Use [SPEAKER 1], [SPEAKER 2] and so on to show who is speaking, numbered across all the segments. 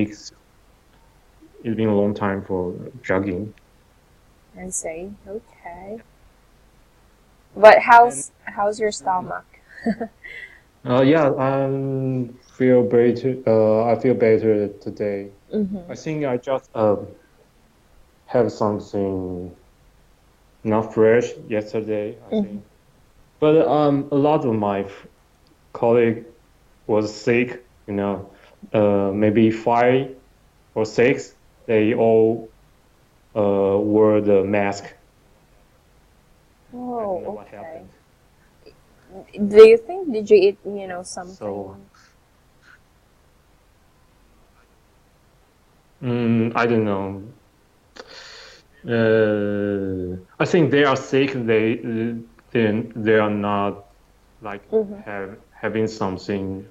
[SPEAKER 1] weeks. It's been a long time for jogging.
[SPEAKER 2] I see. Okay. But
[SPEAKER 1] And
[SPEAKER 2] how's your stomach?
[SPEAKER 1] yeah, feel better. I feel better today.
[SPEAKER 2] Mm-hmm.
[SPEAKER 1] I think I just have something not fresh yesterday, I
[SPEAKER 2] Mm-hmm.
[SPEAKER 1] think. But a lot of my colleague was sick, maybe 5 or 6. They all wore the mask. I don't know
[SPEAKER 2] Oh,
[SPEAKER 1] what
[SPEAKER 2] okay.
[SPEAKER 1] happened.
[SPEAKER 2] Do you think did you eat,
[SPEAKER 1] Yeah, so
[SPEAKER 2] something?
[SPEAKER 1] I don't know. I think they are sick. They are not like
[SPEAKER 2] Mm-hmm.
[SPEAKER 1] having something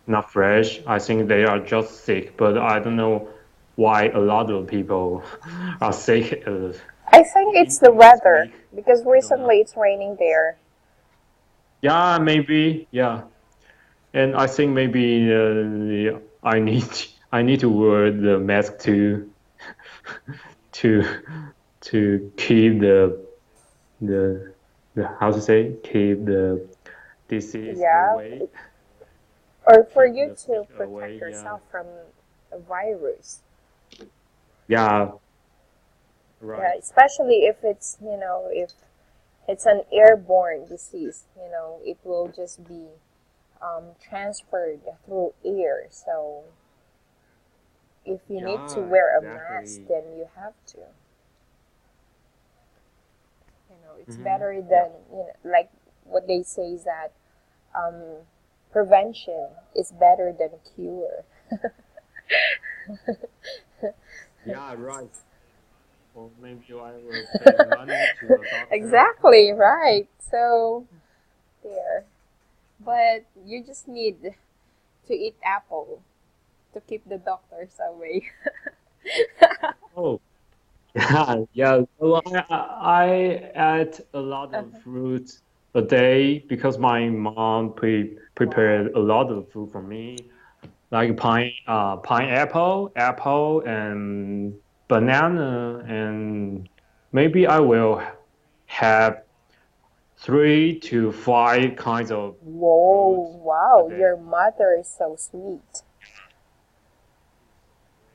[SPEAKER 1] not fresh. I think they are just sick, but I don't know why a lot of people are sick
[SPEAKER 2] I think it's the
[SPEAKER 1] in this
[SPEAKER 2] weather
[SPEAKER 1] week.
[SPEAKER 2] because
[SPEAKER 1] I don't know.
[SPEAKER 2] recently it's raining there.
[SPEAKER 1] Yeah, maybe. Yeah, and I think maybe I need to wear the mask too to to keep the the how to say keep the disease
[SPEAKER 2] Yeah,
[SPEAKER 1] away,
[SPEAKER 2] or for
[SPEAKER 1] keep
[SPEAKER 2] you
[SPEAKER 1] the
[SPEAKER 2] to
[SPEAKER 1] sick
[SPEAKER 2] protect
[SPEAKER 1] away. Yeah,
[SPEAKER 2] yourself from a virus.
[SPEAKER 1] yeah,
[SPEAKER 2] Yeah,
[SPEAKER 1] right.
[SPEAKER 2] especially if it's, if it's an airborne disease, it will just be transferred through air. So if you need to
[SPEAKER 1] Yeah,
[SPEAKER 2] wear a mask,
[SPEAKER 1] exactly.
[SPEAKER 2] then you have to. It's better
[SPEAKER 1] Yeah.
[SPEAKER 2] than, like what they say is that um, prevention is better than cure.
[SPEAKER 1] Yeah, right. Or maybe I will pay money to a doctor.
[SPEAKER 2] Exactly, right. So, there. But you just need to eat apple to keep the doctors away.
[SPEAKER 1] Oh, yeah, yeah. So I ate a lot of
[SPEAKER 2] Uh-huh.
[SPEAKER 1] fruits a day because my mom
[SPEAKER 2] Wow.
[SPEAKER 1] prepared a lot of food for me, like pineapple, apple, and banana, and maybe I will have 3 to 5 kinds of fruits
[SPEAKER 2] Whoa,
[SPEAKER 1] a
[SPEAKER 2] wow,
[SPEAKER 1] day.
[SPEAKER 2] your mother is so sweet.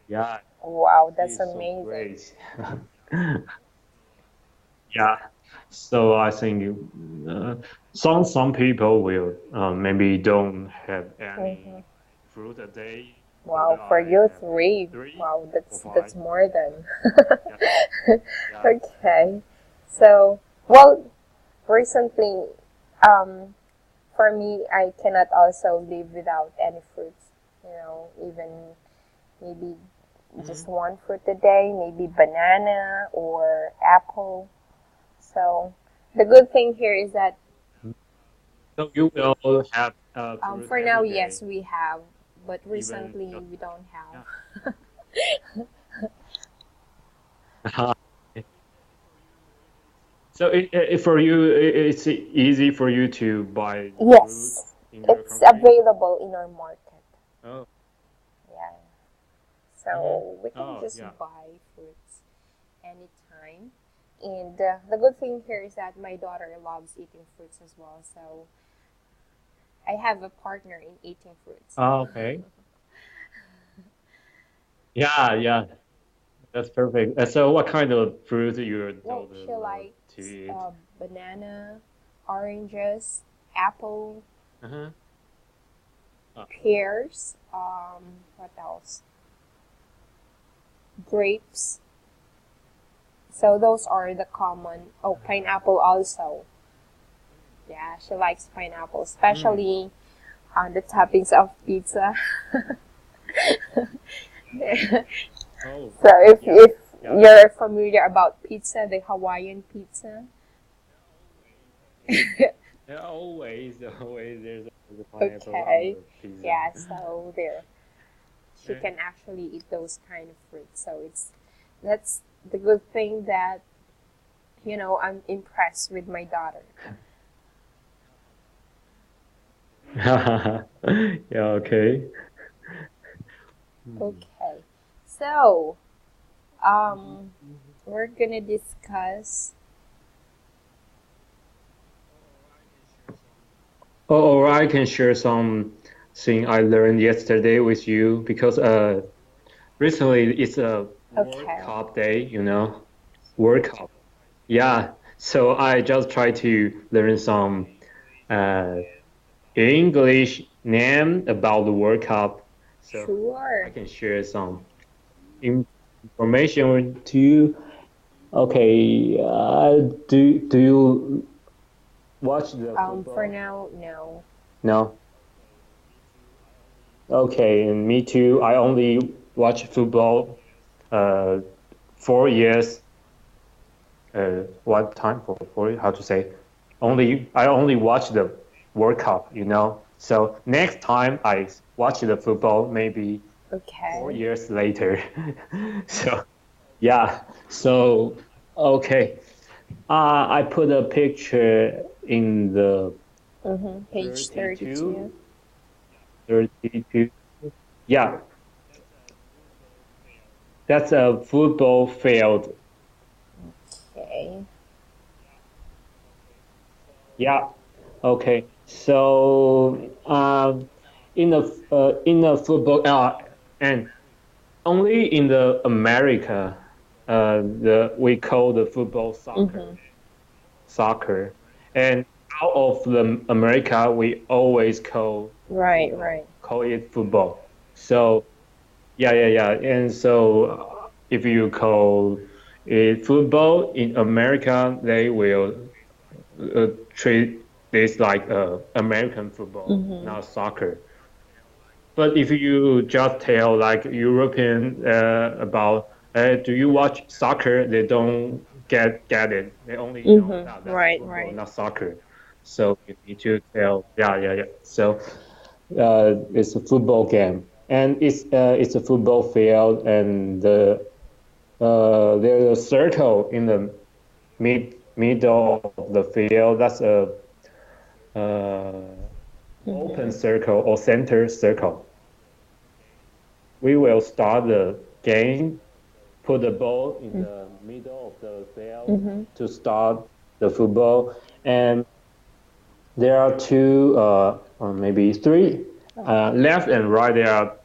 [SPEAKER 1] Yeah,
[SPEAKER 2] Wow,
[SPEAKER 1] she
[SPEAKER 2] that's
[SPEAKER 1] is so
[SPEAKER 2] amazing.
[SPEAKER 1] great. Yeah, so I think uh, some people will maybe don't have
[SPEAKER 2] Hmm.
[SPEAKER 1] any fruit a day, but
[SPEAKER 2] Wow, for
[SPEAKER 1] I
[SPEAKER 2] you
[SPEAKER 1] have
[SPEAKER 2] three.
[SPEAKER 1] three
[SPEAKER 2] Wow,
[SPEAKER 1] or
[SPEAKER 2] that's
[SPEAKER 1] five.
[SPEAKER 2] more than.
[SPEAKER 1] Yeah, yeah.
[SPEAKER 2] Okay. So, well, recently, um, for me, I cannot also live without any fruits. Even maybe just
[SPEAKER 1] Mhm.
[SPEAKER 2] one fruit a day, maybe banana or apple. So, the good thing here is that
[SPEAKER 1] So you will have fruit
[SPEAKER 2] for now,
[SPEAKER 1] every
[SPEAKER 2] yes,
[SPEAKER 1] day,
[SPEAKER 2] we have, but
[SPEAKER 1] even
[SPEAKER 2] recently
[SPEAKER 1] just
[SPEAKER 2] we don't
[SPEAKER 1] yeah.
[SPEAKER 2] have.
[SPEAKER 1] So for you, it's easy for you to buy the fruits
[SPEAKER 2] Yes,
[SPEAKER 1] in your
[SPEAKER 2] it's
[SPEAKER 1] country.
[SPEAKER 2] available in our market.
[SPEAKER 1] Oh.
[SPEAKER 2] Yeah,
[SPEAKER 1] Hmm.
[SPEAKER 2] so we can
[SPEAKER 1] Oh,
[SPEAKER 2] just
[SPEAKER 1] yeah.
[SPEAKER 2] buy fruits anytime. And the good thing here is that my daughter loves eating fruits as well. So I have a partner in eating fruits.
[SPEAKER 1] Oh, okay. Yeah, yeah. That's perfect. So, what kind of fruit your
[SPEAKER 2] Well,
[SPEAKER 1] daughter
[SPEAKER 2] she
[SPEAKER 1] love to
[SPEAKER 2] likes
[SPEAKER 1] eat?
[SPEAKER 2] banana, oranges, apple,
[SPEAKER 1] Uh-huh. Uh,
[SPEAKER 2] pears. What else? Grapes. So those are the common. Oh, pineapple also. Yeah, she likes pineapple,
[SPEAKER 1] mm.
[SPEAKER 2] especially on the toppings of pizza.
[SPEAKER 1] Oh,
[SPEAKER 2] So
[SPEAKER 1] yeah,
[SPEAKER 2] if
[SPEAKER 1] yeah.
[SPEAKER 2] you're familiar about pizza, the Hawaiian pizza.
[SPEAKER 1] Yeah, always, always there's a pineapple on
[SPEAKER 2] Okay.
[SPEAKER 1] the pizza.
[SPEAKER 2] Yeah, so there. She
[SPEAKER 1] Eh,
[SPEAKER 2] can actually eat those kind of fruits. So that's the good thing that, I'm impressed with my daughter.
[SPEAKER 1] Yeah, okay.
[SPEAKER 2] Okay. So, um, we're gonna discuss.
[SPEAKER 1] Or I can share some thing I learned yesterday with you because recently it's a World
[SPEAKER 2] Okay.
[SPEAKER 1] Cup day, World Cup. Yeah, so I just try to learn some uh English name about the World Cup, so I
[SPEAKER 2] Sure.
[SPEAKER 1] can share some information with you. Okay, do you watch the
[SPEAKER 2] For
[SPEAKER 1] football?
[SPEAKER 2] now, no.
[SPEAKER 1] No. Okay, and me too. I only watch football, 4 years. What time for 4 years? How to say? I only watch the World Cup. So next time I watch the football, maybe four
[SPEAKER 2] Okay.
[SPEAKER 1] years later. So yeah. So okay. I put a picture in the
[SPEAKER 2] Page 32.
[SPEAKER 1] 32, 32. Yeah, that's a football field.
[SPEAKER 2] Okay.
[SPEAKER 1] Yeah. Okay. So in the football and only in the America the we call the football
[SPEAKER 2] Mm-hmm.
[SPEAKER 1] soccer, and out of the America we always
[SPEAKER 2] Right, right.
[SPEAKER 1] call it football. So yeah, and so if you call it football in America, they will treat this like American football,
[SPEAKER 2] Mm-hmm.
[SPEAKER 1] not soccer. But if you just tell like European about do you watch soccer, they don't get it. They only know that
[SPEAKER 2] Mm-hmm.
[SPEAKER 1] that's
[SPEAKER 2] Right,
[SPEAKER 1] football,
[SPEAKER 2] right.
[SPEAKER 1] not soccer. So you need to tell, yeah. So it's a football game, and it's a football field, and there's a circle in the middle of the field. That's a uh, open
[SPEAKER 2] Mm-hmm.
[SPEAKER 1] circle or center circle. We will start the game, put the ball in the middle of the field
[SPEAKER 2] Mm-hmm.
[SPEAKER 1] to start the football. And there are two, or maybe three, left and right. There are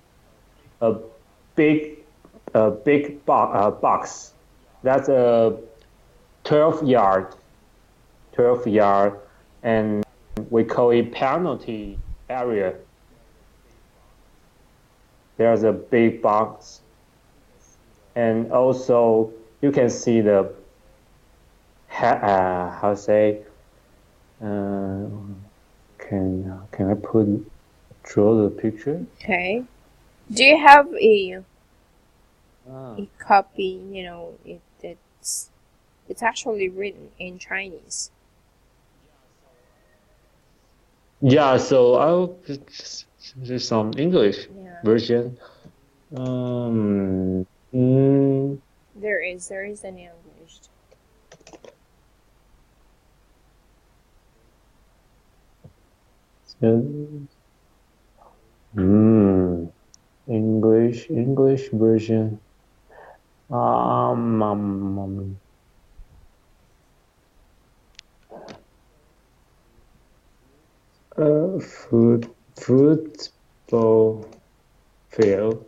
[SPEAKER 1] a big, box. That's a 12 yard, 12 yard, and we call it penalty area. There's a big box, and also you can see the how to say uh, can I draw the picture?
[SPEAKER 2] Okay. Do you have
[SPEAKER 1] Ah.
[SPEAKER 2] a copy? It's actually written in Chinese.
[SPEAKER 1] Yeah, so I'll just do some English
[SPEAKER 2] Yeah.
[SPEAKER 1] version. Um, mm,
[SPEAKER 2] There is an English.
[SPEAKER 1] so- mm, English version. Um, um, um, football field.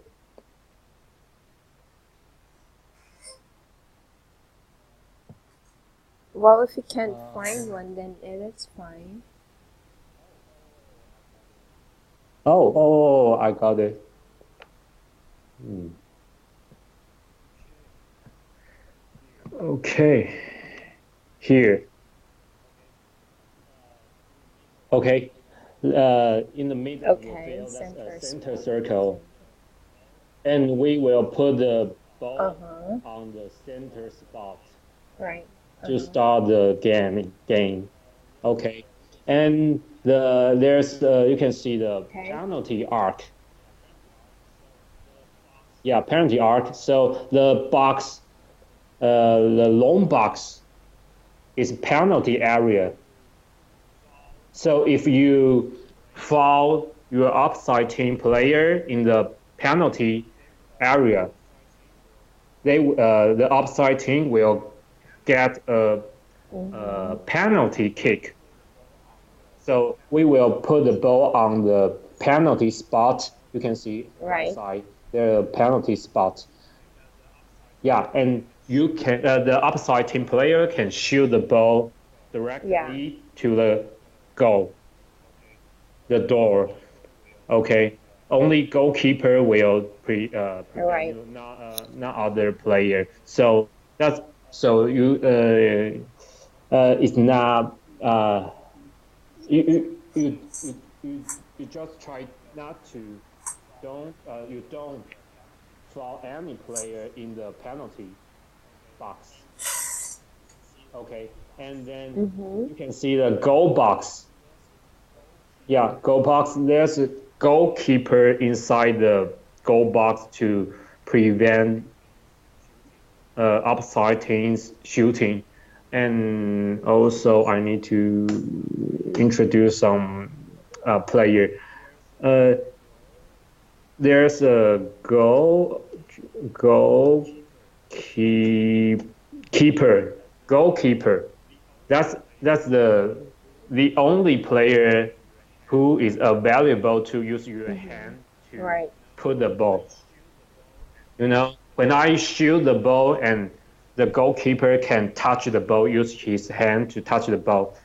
[SPEAKER 2] Well, if you can't find one, then that's fine.
[SPEAKER 1] I got it. Hmm. Okay, here. Okay, in the middle of the
[SPEAKER 2] Okay,
[SPEAKER 1] field, that's a
[SPEAKER 2] center
[SPEAKER 1] center
[SPEAKER 2] spot.
[SPEAKER 1] circle, and we will put the
[SPEAKER 2] Uh
[SPEAKER 1] ball
[SPEAKER 2] huh.
[SPEAKER 1] on the center spot
[SPEAKER 2] Right. Uh
[SPEAKER 1] to
[SPEAKER 2] huh.
[SPEAKER 1] start the game. Okay, and there's you can see the
[SPEAKER 2] Okay.
[SPEAKER 1] penalty arc. Yeah, penalty arc. So the box, the long box is penalty area. So if you foul your opposite team player in the penalty, area, the upside team will get a
[SPEAKER 2] Mm-hmm.
[SPEAKER 1] penalty kick. So we will put the ball on the penalty spot. You can see right
[SPEAKER 2] Right.
[SPEAKER 1] side the penalty spot. Yeah, and you can the upside team player can shoot the ball
[SPEAKER 2] Yeah.
[SPEAKER 1] directly to the goal, the door. Okay, only goalkeeper will prevent
[SPEAKER 2] Right.
[SPEAKER 1] you, not other player. So that's so you it's not you just try not to don't foul any player in the penalty box. Okay, and then
[SPEAKER 2] Mm-hmm.
[SPEAKER 1] you can see the goal box. Yeah, goal box. There's a goalkeeper inside the goal box to prevent upside teams shooting. And also, I need to introduce some player. Uh, there's a goal keep, keeper goalkeeper. That's the only player who is available to use your
[SPEAKER 2] Mm-hmm.
[SPEAKER 1] hand to
[SPEAKER 2] Right.
[SPEAKER 1] put the ball. When I shoot the ball and the goalkeeper can touch the ball, use his hand to touch the ball,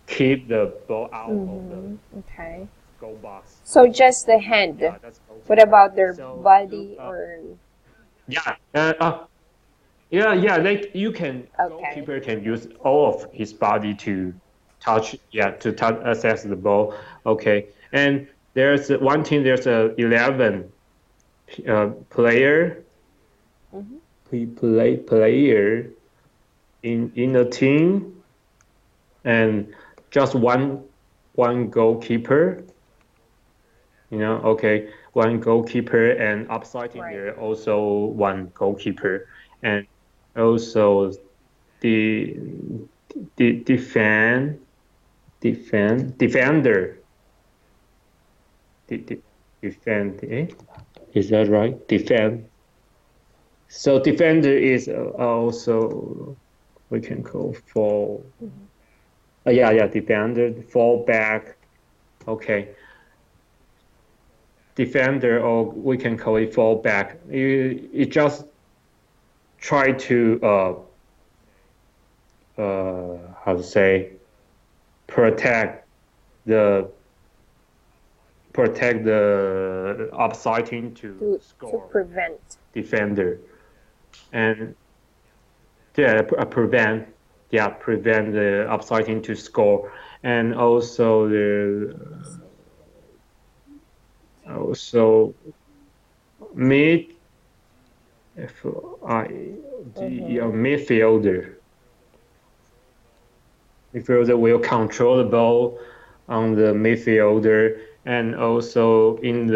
[SPEAKER 1] keep the ball out of the
[SPEAKER 2] Mm-hmm. Okay.
[SPEAKER 1] goal box.
[SPEAKER 2] So just the hand.
[SPEAKER 1] Yeah, that's
[SPEAKER 2] What
[SPEAKER 1] goalkeeper.
[SPEAKER 2] about their
[SPEAKER 1] So
[SPEAKER 2] body or
[SPEAKER 1] yeah, yeah, like you can
[SPEAKER 2] okay.
[SPEAKER 1] goalkeeper can use all of his body to touch access the ball. Okay, and there's one team. There's a 11 player
[SPEAKER 2] Mm-hmm.
[SPEAKER 1] player in the team, and just one goalkeeper. Okay, one goalkeeper, and upside team
[SPEAKER 2] Right.
[SPEAKER 1] there also one goalkeeper, and also the defender, de, defend, is that right? Defend. So defender is also we can call fall.
[SPEAKER 2] Mm-hmm.
[SPEAKER 1] Yeah, defender, fall back. Okay, defender, or we can call it fall back. You just try to how to say protect the upside team to
[SPEAKER 2] To
[SPEAKER 1] score
[SPEAKER 2] prevent.
[SPEAKER 1] defender, and yeah, prevent the upside team to score, and also
[SPEAKER 2] I see.
[SPEAKER 1] also mid F I D
[SPEAKER 2] Mm-hmm.
[SPEAKER 1] midfielder. Midfielder will control the ball on the midfielder, and also in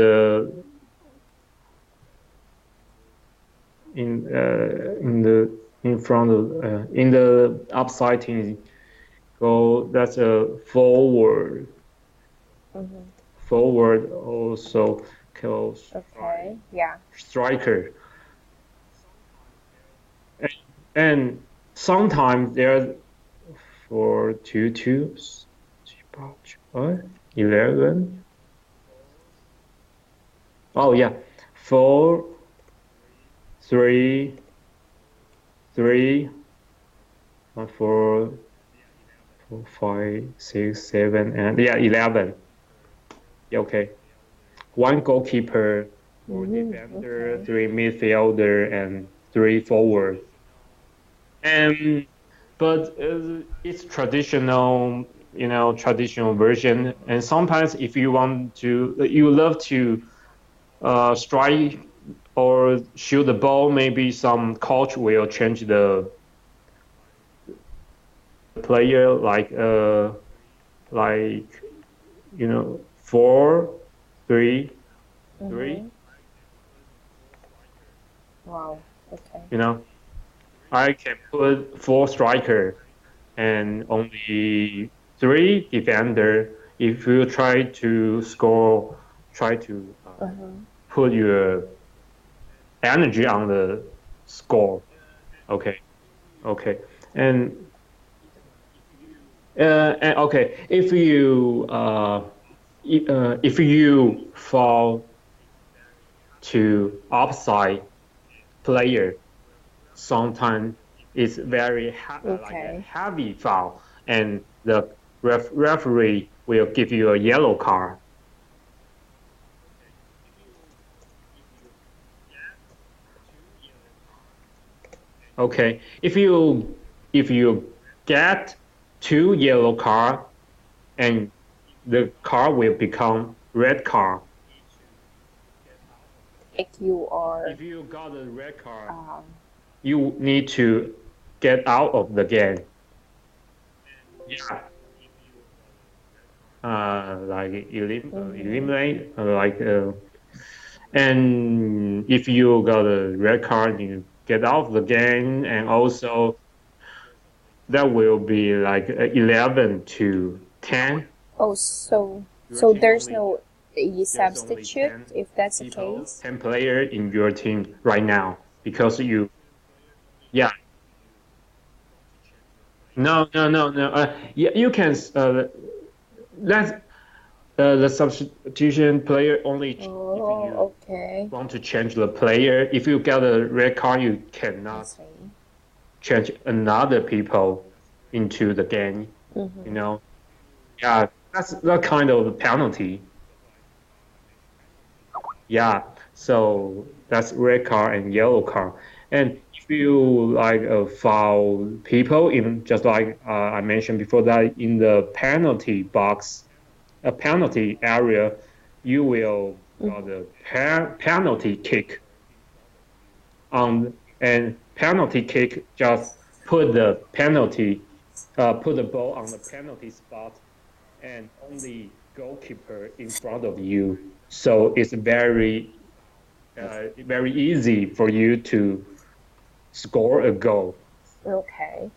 [SPEAKER 1] front of in the upside team goal. That's a
[SPEAKER 2] Mm-hmm.
[SPEAKER 1] forward also called
[SPEAKER 2] Okay. Yeah.
[SPEAKER 1] striker, and, and sometimes there's 4-2-2, 11. Oh yeah, 4-3-3, 4, 5, 6, 7, and yeah, 11. Yeah, okay, one goalkeeper, four
[SPEAKER 2] Mm-hmm.
[SPEAKER 1] defender,
[SPEAKER 2] Okay.
[SPEAKER 1] three midfielder, and three forward. And but it's traditional, traditional version. And sometimes if you want to, you love to strike or shoot the ball, maybe some coach will change the player like 4-3-3.
[SPEAKER 2] Mm-hmm. Wow. Okay.
[SPEAKER 1] You know, I can put four striker and only three defender. If you try to score, try to
[SPEAKER 2] Uh-huh.
[SPEAKER 1] put your energy on the score. Okay, okay, and and okay, if you fall to offside player, sometimes it's very like a
[SPEAKER 2] Okay.
[SPEAKER 1] heavy foul, and the referee will give you a yellow card. Okay, if you get two yellow card, and the card will become red card.
[SPEAKER 2] Like you are
[SPEAKER 1] If you got a red card,
[SPEAKER 2] um
[SPEAKER 1] you need to get out of the game. Yeah, like
[SPEAKER 2] mhm.
[SPEAKER 1] eliminate, and if you got a red card, you get out of the game, and also that will be like 11-10.
[SPEAKER 2] Oh, so
[SPEAKER 1] Your
[SPEAKER 2] so
[SPEAKER 1] team
[SPEAKER 2] there's
[SPEAKER 1] only
[SPEAKER 2] no a
[SPEAKER 1] there's only
[SPEAKER 2] substitute
[SPEAKER 1] 10
[SPEAKER 2] if that's the
[SPEAKER 1] people,
[SPEAKER 2] case?
[SPEAKER 1] 10 player in your team right now because you, yeah, no. Yeah, you can, that's the substitution player only if you
[SPEAKER 2] Oh, okay.
[SPEAKER 1] want to change the player. If you get a red card, you
[SPEAKER 2] I
[SPEAKER 1] cannot
[SPEAKER 2] see.
[SPEAKER 1] change another people into the game, you
[SPEAKER 2] Mm-hmm.
[SPEAKER 1] know? Yeah, that's that kind of penalty. Yeah, so that's red card and yellow card. And if you like foul people in just like I mentioned before that in the penalty box, a penalty area, you will got
[SPEAKER 2] Mm-hmm.
[SPEAKER 1] a penalty kick on, and penalty kick just put the ball on the penalty spot, and only goalkeeper in front of you. So it's very easy for you to score a goal.
[SPEAKER 2] Okay.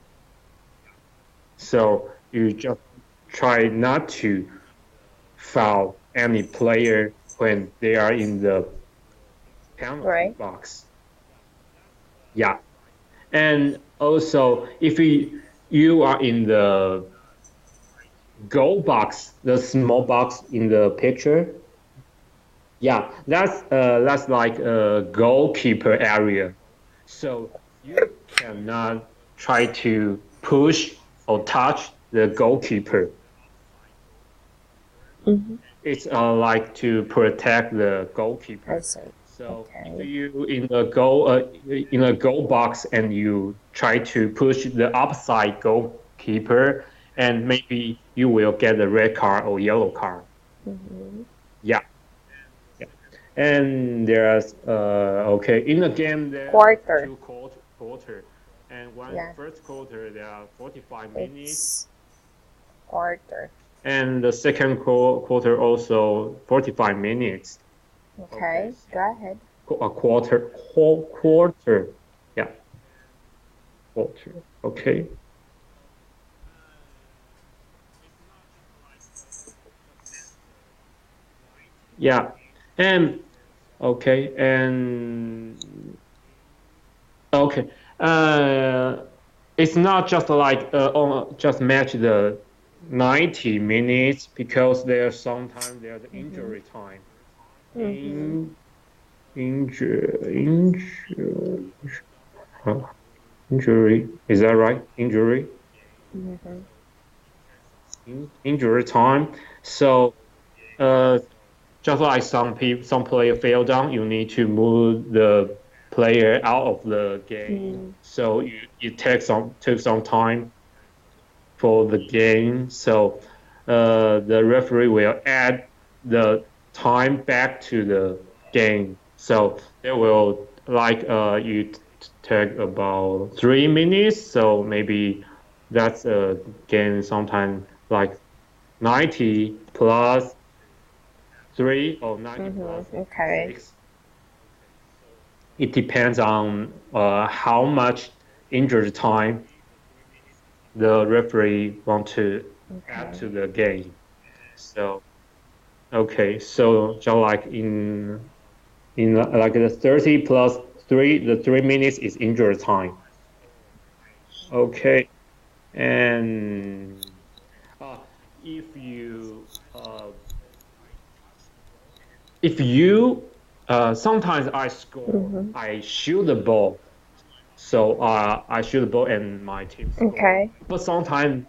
[SPEAKER 1] So you just try not to foul any player when they are in the penalty
[SPEAKER 2] Right.
[SPEAKER 1] box. Yeah. And also, if you are in the goal box, the small box in the picture, yeah, that's like a goalkeeper area. So you cannot try to push or touch the goalkeeper.
[SPEAKER 2] Mm-hmm.
[SPEAKER 1] It's like to protect the
[SPEAKER 2] I
[SPEAKER 1] goalkeeper.
[SPEAKER 2] see.
[SPEAKER 1] So if
[SPEAKER 2] Okay.
[SPEAKER 1] you in a goal box and you try to push the upside goalkeeper, and maybe you will get a red card or yellow card.
[SPEAKER 2] Mm-hmm.
[SPEAKER 1] Yeah, yeah. And there's okay, in the game there are
[SPEAKER 2] Quarter.
[SPEAKER 1] two quarter, and one
[SPEAKER 2] Yeah.
[SPEAKER 1] first quarter there are 45 minutes,
[SPEAKER 2] It's quarter.
[SPEAKER 1] and the second quarter also 45 minutes. Okay,
[SPEAKER 2] Okay. Go ahead.
[SPEAKER 1] a quarter, yeah, quarter. Okay, yeah, and okay, and okay. Uh, it's not just like just match the 90 minutes because there's sometimes there's
[SPEAKER 2] Mm-hmm.
[SPEAKER 1] injury time.
[SPEAKER 2] Mm-hmm.
[SPEAKER 1] In injury, huh? Injury. Is that right? Injury,
[SPEAKER 2] Mm-hmm.
[SPEAKER 1] injury time. So uh, just like some player fell down, you need to move the player out of the game.
[SPEAKER 2] Mm.
[SPEAKER 1] So you took some time for the game. So the referee will add the time back to the game. So they will like you take about 3 minutes. So maybe that's a game sometime like 90 plus three or 90 plus
[SPEAKER 2] Mm-hmm. Okay.
[SPEAKER 1] six. It depends on how much injury time the referee want to add
[SPEAKER 2] Okay.
[SPEAKER 1] to the game. So okay, so just like in like the 30 plus the 3 minutes is injury time. Okay, and uh, if you if you sometimes I score,
[SPEAKER 2] Mm-hmm.
[SPEAKER 1] I shoot the ball. So I shoot the ball and my team score.
[SPEAKER 2] Okay.
[SPEAKER 1] But sometimes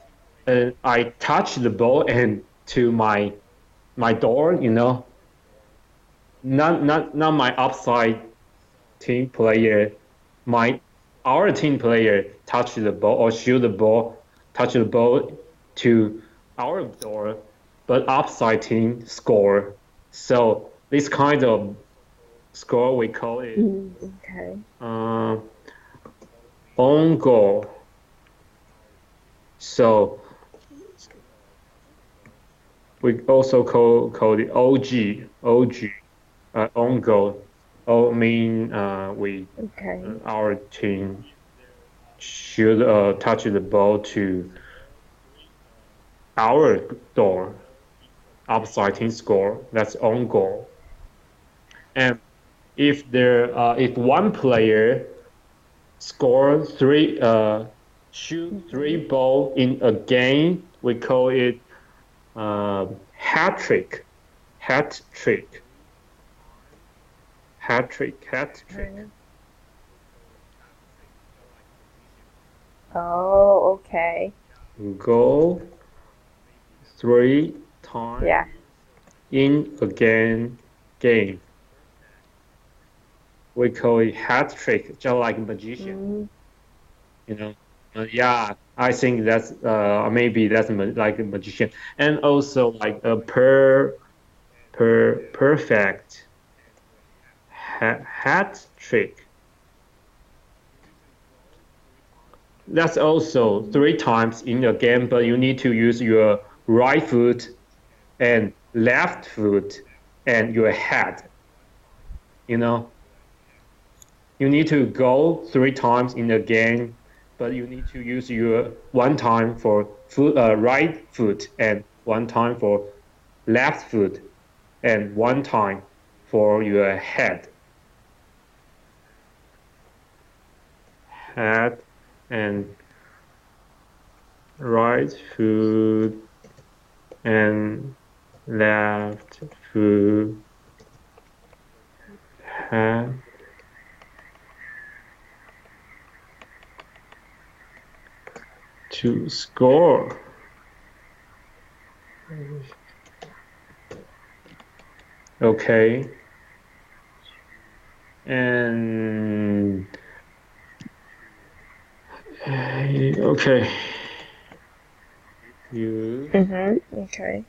[SPEAKER 1] I touch the ball and to my door, not my upside team player, my our team player touch the ball or shoot the ball, touch the ball to our door, but upside team score. So this kind of score we call it
[SPEAKER 2] Mm, okay.
[SPEAKER 1] uh, own goal. So we also call it OG, own goal. Oh, mean we
[SPEAKER 2] Okay.
[SPEAKER 1] our team should touch the ball to our door, upside team score. That's own goal. And if one player score shoot
[SPEAKER 2] Mm-hmm.
[SPEAKER 1] three ball in a game, we call it hat trick, hat trick, hat trick.
[SPEAKER 2] Okay. Oh, okay.
[SPEAKER 1] Go 3 times
[SPEAKER 2] Yeah.
[SPEAKER 1] in a game. We call it hat trick, just like magician.
[SPEAKER 2] Mm,
[SPEAKER 1] You know, yeah. I think that's maybe that's like a magician, and also like a perfect hat trick. That's also
[SPEAKER 2] mm-hmm.
[SPEAKER 1] 3 times in a game, but you need to use your right foot and left foot and your head. You know, you need to go 3 times in a game, but you need to use your 1 time for right foot and 1 time for left foot and 1 time for your head and right foot and left foot head to score. Okay. And okay. You
[SPEAKER 2] Mm-hmm. Okay.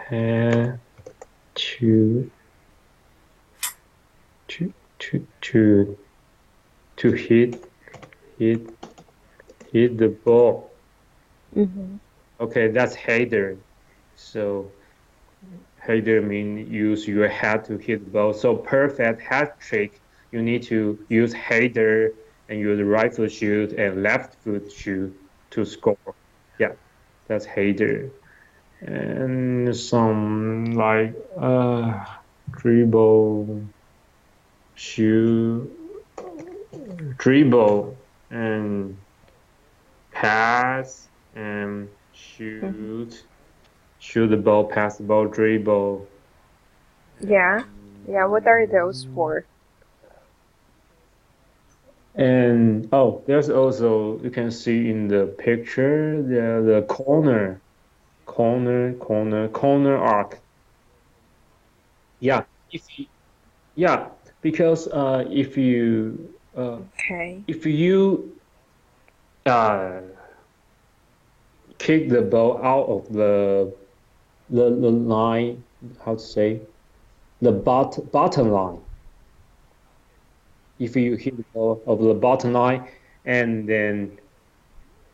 [SPEAKER 1] have to to to to to hit hit the ball.
[SPEAKER 2] Mm-hmm.
[SPEAKER 1] Okay, that's header. So header mean use your head to hit the ball. So perfect hat trick, you need to use header and use right foot shoot and left foot shoot to score. Yeah, that's header. And some like dribble, shoot, dribble and pass and
[SPEAKER 2] Mm-hmm.
[SPEAKER 1] shoot the ball, pass the ball, dribble.
[SPEAKER 2] Yeah. Yeah. What are those
[SPEAKER 1] And,
[SPEAKER 2] for?
[SPEAKER 1] and oh, there's also you can see in the picture the corner arc. Yeah, if you, yeah, because
[SPEAKER 2] Okay.
[SPEAKER 1] if you uh kick the ball out of the line, how to say the bottom line. If you hit the ball of the bottom line, and then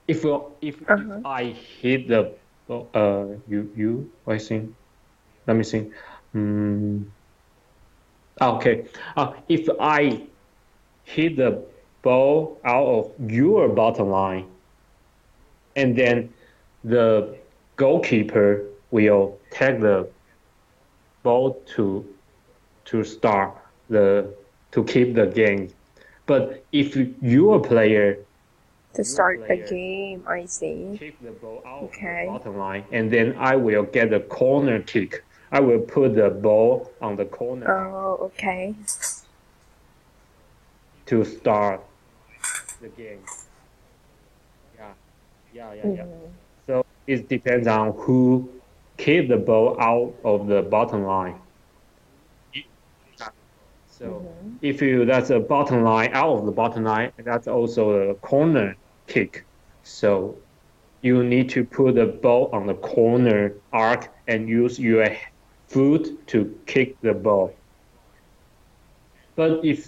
[SPEAKER 1] if
[SPEAKER 2] Uh-huh.
[SPEAKER 1] I hit the ball, I think let me think. Mm, okay. If I hit the ball out of your bottom line, and then the goalkeeper will take the ball to start the to keep the game. But if you're a player,
[SPEAKER 2] To start the game, I see.
[SPEAKER 1] kick the ball out of the
[SPEAKER 2] Okay.
[SPEAKER 1] bottom line, and then I will get a corner kick. I will put the ball on the corner arc
[SPEAKER 2] Oh, okay.
[SPEAKER 1] to start the game. Yeah, yeah.
[SPEAKER 2] Mm-hmm.
[SPEAKER 1] So it depends on who keep the ball out of the bottom line. So
[SPEAKER 2] Mm-hmm.
[SPEAKER 1] if you that's a bottom line out of the bottom line, that's also a corner kick. So you need to put the ball on the corner arc and use your foot to kick the ball. But if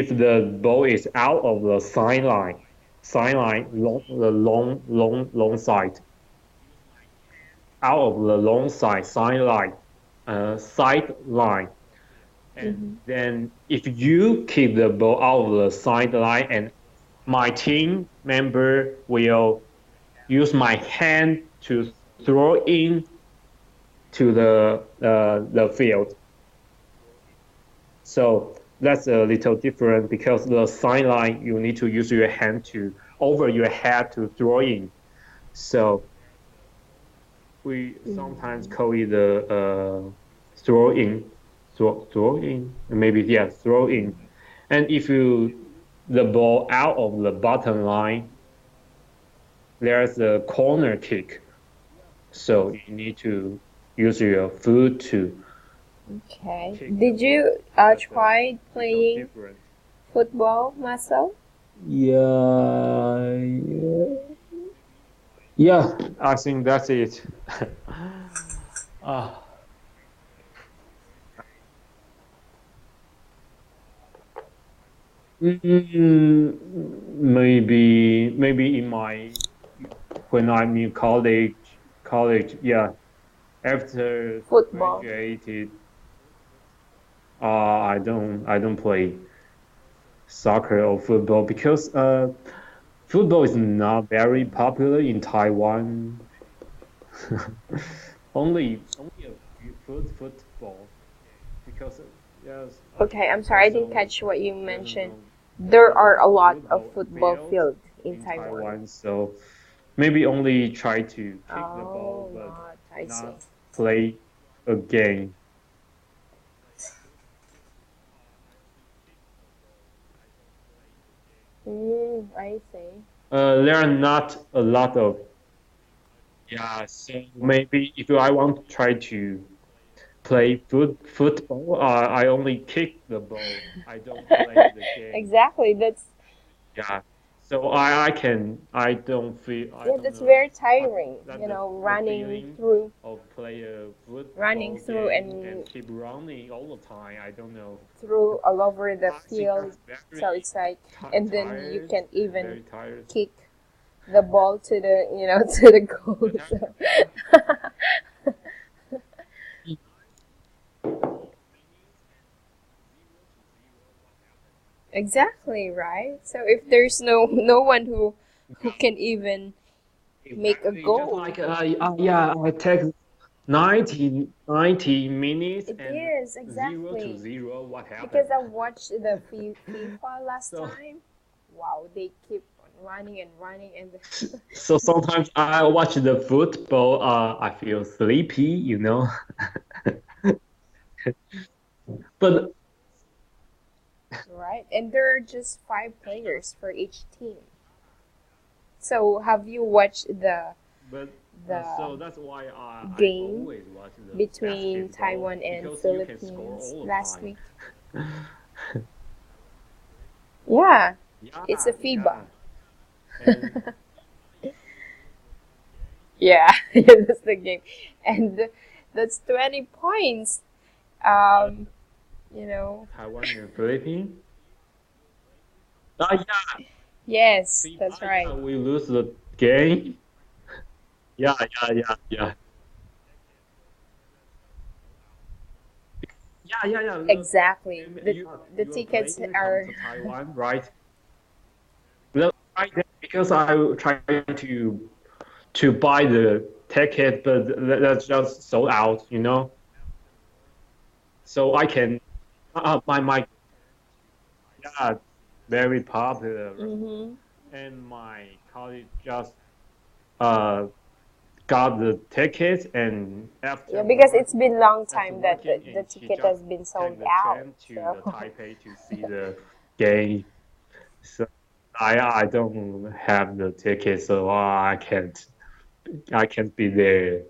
[SPEAKER 1] the ball is out of the sideline, the long side, out of the long sideline, and
[SPEAKER 2] Mm-hmm.
[SPEAKER 1] then if you keep the ball out of the sideline, and my team member will use my hand to throw in to the field. So that's a little different because the sideline you need to use your hand to over your head to throw in. So we sometimes
[SPEAKER 2] Mm-hmm.
[SPEAKER 1] call it the throw in, throw in, maybe yeah, throw in. And if you the ball out of the bottom line, there's a corner kick. So you need to use your foot to
[SPEAKER 2] Okay.
[SPEAKER 1] kick the
[SPEAKER 2] Did
[SPEAKER 1] ball.
[SPEAKER 2] you
[SPEAKER 1] That's a
[SPEAKER 2] try
[SPEAKER 1] little
[SPEAKER 2] playing
[SPEAKER 1] different.
[SPEAKER 2] football, Marcel?
[SPEAKER 1] Yeah, yeah, yeah. I think that's it. Ah, maybe in my when I'm in college, yeah. After
[SPEAKER 2] Football.
[SPEAKER 1] graduated, I don't play soccer or football because football is not very
[SPEAKER 2] Mm-hmm.
[SPEAKER 1] popular in Taiwan. Only a few football because yes,
[SPEAKER 2] Okay, I'm sorry, I didn't
[SPEAKER 1] also
[SPEAKER 2] catch what you
[SPEAKER 1] doesn't
[SPEAKER 2] mentioned.
[SPEAKER 1] know a
[SPEAKER 2] There
[SPEAKER 1] lot
[SPEAKER 2] are
[SPEAKER 1] of
[SPEAKER 2] a lot of
[SPEAKER 1] football
[SPEAKER 2] football
[SPEAKER 1] fields
[SPEAKER 2] fields in
[SPEAKER 1] in
[SPEAKER 2] Taiwan.
[SPEAKER 1] Taiwan, so maybe only try to kick the ball
[SPEAKER 2] Oh,
[SPEAKER 1] but
[SPEAKER 2] not. I see.
[SPEAKER 1] not play a game.
[SPEAKER 2] I see.
[SPEAKER 1] There are not a lot of yeah, so maybe if I want to try to play football, I only kick the ball. I don't play the game.
[SPEAKER 2] Exactly. That's
[SPEAKER 1] Yeah. So I don't feel I
[SPEAKER 2] yeah,
[SPEAKER 1] don't
[SPEAKER 2] that's
[SPEAKER 1] know
[SPEAKER 2] very
[SPEAKER 1] what
[SPEAKER 2] tiring,
[SPEAKER 1] that
[SPEAKER 2] you know,
[SPEAKER 1] the
[SPEAKER 2] running
[SPEAKER 1] feeling
[SPEAKER 2] through
[SPEAKER 1] of play a
[SPEAKER 2] running
[SPEAKER 1] football
[SPEAKER 2] through
[SPEAKER 1] game and
[SPEAKER 2] and
[SPEAKER 1] keep running all the time. I don't know.
[SPEAKER 2] through all over the
[SPEAKER 1] I think
[SPEAKER 2] field.
[SPEAKER 1] that's
[SPEAKER 2] So
[SPEAKER 1] very
[SPEAKER 2] it's like, and then you
[SPEAKER 1] tired,
[SPEAKER 2] can even
[SPEAKER 1] very tired.
[SPEAKER 2] kick the ball to the, to the goal.
[SPEAKER 1] Very tired.
[SPEAKER 2] So exactly, right? So if there's no one who can even make a
[SPEAKER 1] Exactly, just
[SPEAKER 2] goal,
[SPEAKER 1] like yeah, I take 90 minutes
[SPEAKER 2] it
[SPEAKER 1] and
[SPEAKER 2] is
[SPEAKER 1] 0 to
[SPEAKER 2] exactly
[SPEAKER 1] 0. What
[SPEAKER 2] because
[SPEAKER 1] happened?
[SPEAKER 2] I watched the FIFA last
[SPEAKER 1] So
[SPEAKER 2] time. Wow, they keep on running and running and
[SPEAKER 1] so sometimes I watch the football. I feel sleepy, you know. But
[SPEAKER 2] right, and there are just five players for each team. So have you watched
[SPEAKER 1] but
[SPEAKER 2] the
[SPEAKER 1] so that's why I
[SPEAKER 2] game
[SPEAKER 1] always watch the
[SPEAKER 2] between
[SPEAKER 1] basketball
[SPEAKER 2] Taiwan and
[SPEAKER 1] because you can score
[SPEAKER 2] Philippines
[SPEAKER 1] all the
[SPEAKER 2] last
[SPEAKER 1] time.
[SPEAKER 2] week? Yeah, it's a
[SPEAKER 1] Yeah,
[SPEAKER 2] FIBA.
[SPEAKER 1] yeah, and
[SPEAKER 2] Yeah, yeah, that's the game, and that's 20 points. Um, you know,
[SPEAKER 1] Taiwan and Philippines. Yeah,
[SPEAKER 2] yes, that's
[SPEAKER 1] FIBA. Yeah,
[SPEAKER 2] right.
[SPEAKER 1] we lose the game. Yeah. Yeah.
[SPEAKER 2] Exactly. The
[SPEAKER 1] You are
[SPEAKER 2] tickets
[SPEAKER 1] playing come
[SPEAKER 2] are
[SPEAKER 1] to Taiwan, right? Well, right there, because I try to buy the ticket, but that's just sold out, So I can my yeah, very popular.
[SPEAKER 2] Mm-hmm.
[SPEAKER 1] And my college just uh got the tickets, and
[SPEAKER 2] Yeah, because
[SPEAKER 1] afterward,
[SPEAKER 2] it's been long
[SPEAKER 1] after
[SPEAKER 2] time that
[SPEAKER 1] working,
[SPEAKER 2] the
[SPEAKER 1] and he
[SPEAKER 2] ticket
[SPEAKER 1] just
[SPEAKER 2] has been sold
[SPEAKER 1] take the
[SPEAKER 2] out.
[SPEAKER 1] train to the
[SPEAKER 2] So
[SPEAKER 1] Taipei to see the game. So I don't have the ticket, so I can't be there.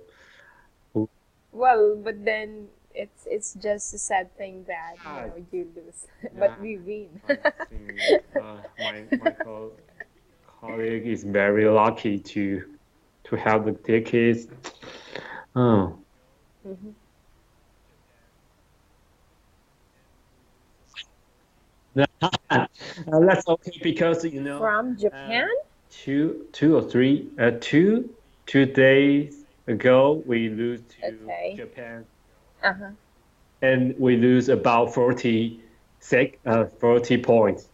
[SPEAKER 2] well, but then it's just a sad thing that
[SPEAKER 1] Yeah,
[SPEAKER 2] you lose, but
[SPEAKER 1] yeah,
[SPEAKER 2] we win.
[SPEAKER 1] I think my colleague is very lucky to have the tickets. Oh,
[SPEAKER 2] Mhm.
[SPEAKER 1] that's okay because
[SPEAKER 2] From
[SPEAKER 1] uh,
[SPEAKER 2] Japan?
[SPEAKER 1] two or three 2 days ago we lose to
[SPEAKER 2] Okay.
[SPEAKER 1] Japan,
[SPEAKER 2] Uh-huh.
[SPEAKER 1] and we lose about 40 points.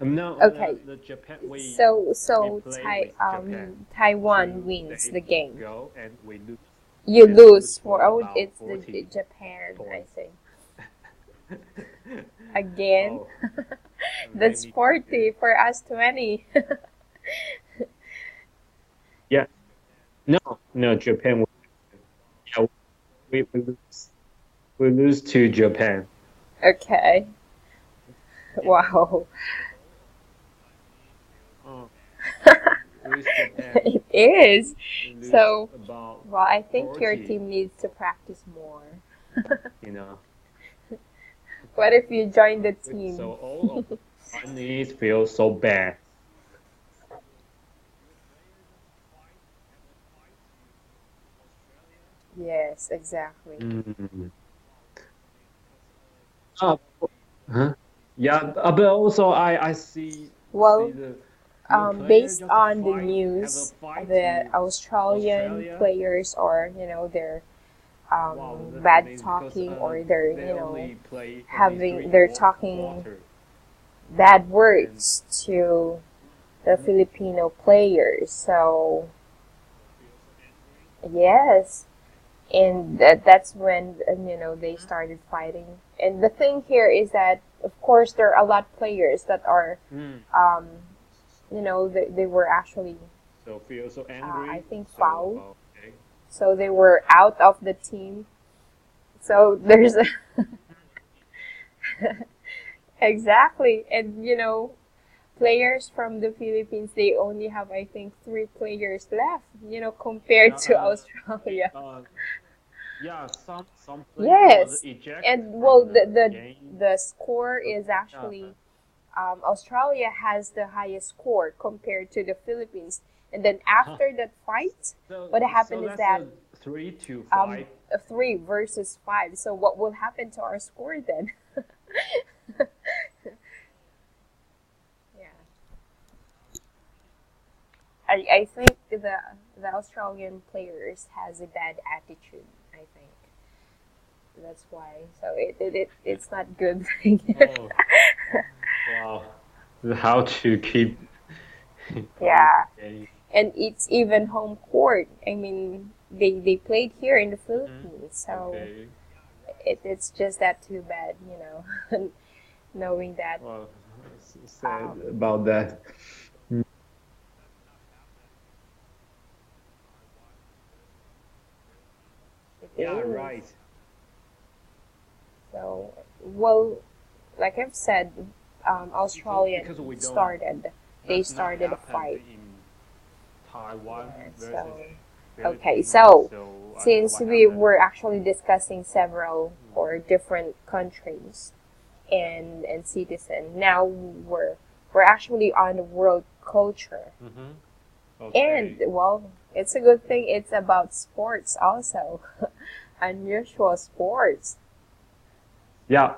[SPEAKER 1] No,
[SPEAKER 2] Okay.
[SPEAKER 1] the Japan we
[SPEAKER 2] So
[SPEAKER 1] play with Japan
[SPEAKER 2] Taiwan
[SPEAKER 1] two
[SPEAKER 2] wins
[SPEAKER 1] days
[SPEAKER 2] the game.
[SPEAKER 1] ago, and
[SPEAKER 2] You
[SPEAKER 1] we lose
[SPEAKER 2] lose for
[SPEAKER 1] for
[SPEAKER 2] oh
[SPEAKER 1] about
[SPEAKER 2] it's the
[SPEAKER 1] 40
[SPEAKER 2] Japan, I
[SPEAKER 1] points.
[SPEAKER 2] think. Again.
[SPEAKER 1] Oh, they
[SPEAKER 2] That's
[SPEAKER 1] need
[SPEAKER 2] 40 for us 20.
[SPEAKER 1] yeah. No, no, Japan. Yeah, we lose to Japan.
[SPEAKER 2] Okay. Wow.
[SPEAKER 1] Oh, lose Japan.
[SPEAKER 2] It is.
[SPEAKER 1] We lose
[SPEAKER 2] So,
[SPEAKER 1] about
[SPEAKER 2] well, I think your
[SPEAKER 1] 40.
[SPEAKER 2] team needs to practice more.
[SPEAKER 1] You know,
[SPEAKER 2] What if you join the
[SPEAKER 1] so
[SPEAKER 2] team?
[SPEAKER 1] all of our needs feel so bad.
[SPEAKER 2] Yes, exactly.
[SPEAKER 1] Mm. Oh, huh? Yeah, but also I see
[SPEAKER 2] Well,
[SPEAKER 1] the your player
[SPEAKER 2] based
[SPEAKER 1] just
[SPEAKER 2] on the
[SPEAKER 1] have a
[SPEAKER 2] news,
[SPEAKER 1] fight
[SPEAKER 2] the
[SPEAKER 1] to
[SPEAKER 2] Australian
[SPEAKER 1] Australia.
[SPEAKER 2] players are, they're
[SPEAKER 1] Wow, that's
[SPEAKER 2] bad
[SPEAKER 1] amazing because
[SPEAKER 2] talking, or they're,
[SPEAKER 1] they only play only
[SPEAKER 2] having, they're talking
[SPEAKER 1] quarter,
[SPEAKER 2] bad
[SPEAKER 1] and
[SPEAKER 2] words to the Filipino players. So, yes. And that's when, they started fighting. And the thing here is that, of course, there are a lot of players that are,
[SPEAKER 1] mm,
[SPEAKER 2] um, they were actually,
[SPEAKER 1] so feel so
[SPEAKER 2] I
[SPEAKER 1] angry.
[SPEAKER 2] think,
[SPEAKER 1] So
[SPEAKER 2] fouled.
[SPEAKER 1] about okay.
[SPEAKER 2] So they were out of the team. So there's exactly. And, players from the Philippines, they only have, I think, three players left,
[SPEAKER 1] Yeah,
[SPEAKER 2] compared to Australia.
[SPEAKER 1] yeah. Some player was
[SPEAKER 2] Yes.
[SPEAKER 1] ejected
[SPEAKER 2] And,
[SPEAKER 1] from
[SPEAKER 2] well,
[SPEAKER 1] the game.
[SPEAKER 2] the score is
[SPEAKER 1] Yeah.
[SPEAKER 2] actually, Australia has the highest score compared to the Philippines. And then after that fight, what
[SPEAKER 1] So
[SPEAKER 2] happened is
[SPEAKER 1] that's
[SPEAKER 2] that,
[SPEAKER 1] a 3 to
[SPEAKER 2] um,
[SPEAKER 1] 5.
[SPEAKER 2] a 3 versus 5. So what will happen to our score then? Yeah, I think the Australian players has a bad attitude. I think that's why. So it's not good thing.
[SPEAKER 1] Oh, wow. How to keep playing
[SPEAKER 2] Yeah,
[SPEAKER 1] the game.
[SPEAKER 2] and it's even home court. I mean, they played here in the
[SPEAKER 1] Hmm.
[SPEAKER 2] Philippines, so
[SPEAKER 1] Okay.
[SPEAKER 2] it's just that too bad, knowing that.
[SPEAKER 1] Well, sad
[SPEAKER 2] Um,
[SPEAKER 1] about that. Mm.
[SPEAKER 2] it
[SPEAKER 1] Yeah,
[SPEAKER 2] is.
[SPEAKER 1] right.
[SPEAKER 2] So, well, like I've said, Australian
[SPEAKER 1] Because we don't.
[SPEAKER 2] started. They
[SPEAKER 1] That's not
[SPEAKER 2] started a
[SPEAKER 1] happened
[SPEAKER 2] fight.
[SPEAKER 1] in Taiwan
[SPEAKER 2] Yeah.
[SPEAKER 1] versus
[SPEAKER 2] So, okay.
[SPEAKER 1] Philippines.
[SPEAKER 2] So,
[SPEAKER 1] So I don't know
[SPEAKER 2] since
[SPEAKER 1] what
[SPEAKER 2] we
[SPEAKER 1] happened.
[SPEAKER 2] were actually discussing several
[SPEAKER 1] Mm.
[SPEAKER 2] or different countries and citizen, now we're actually on the world culture.
[SPEAKER 1] Mm-hmm.
[SPEAKER 2] And,
[SPEAKER 1] Okay.
[SPEAKER 2] well, it's a good thing it's about sports also. Unusual sports.
[SPEAKER 1] Yeah.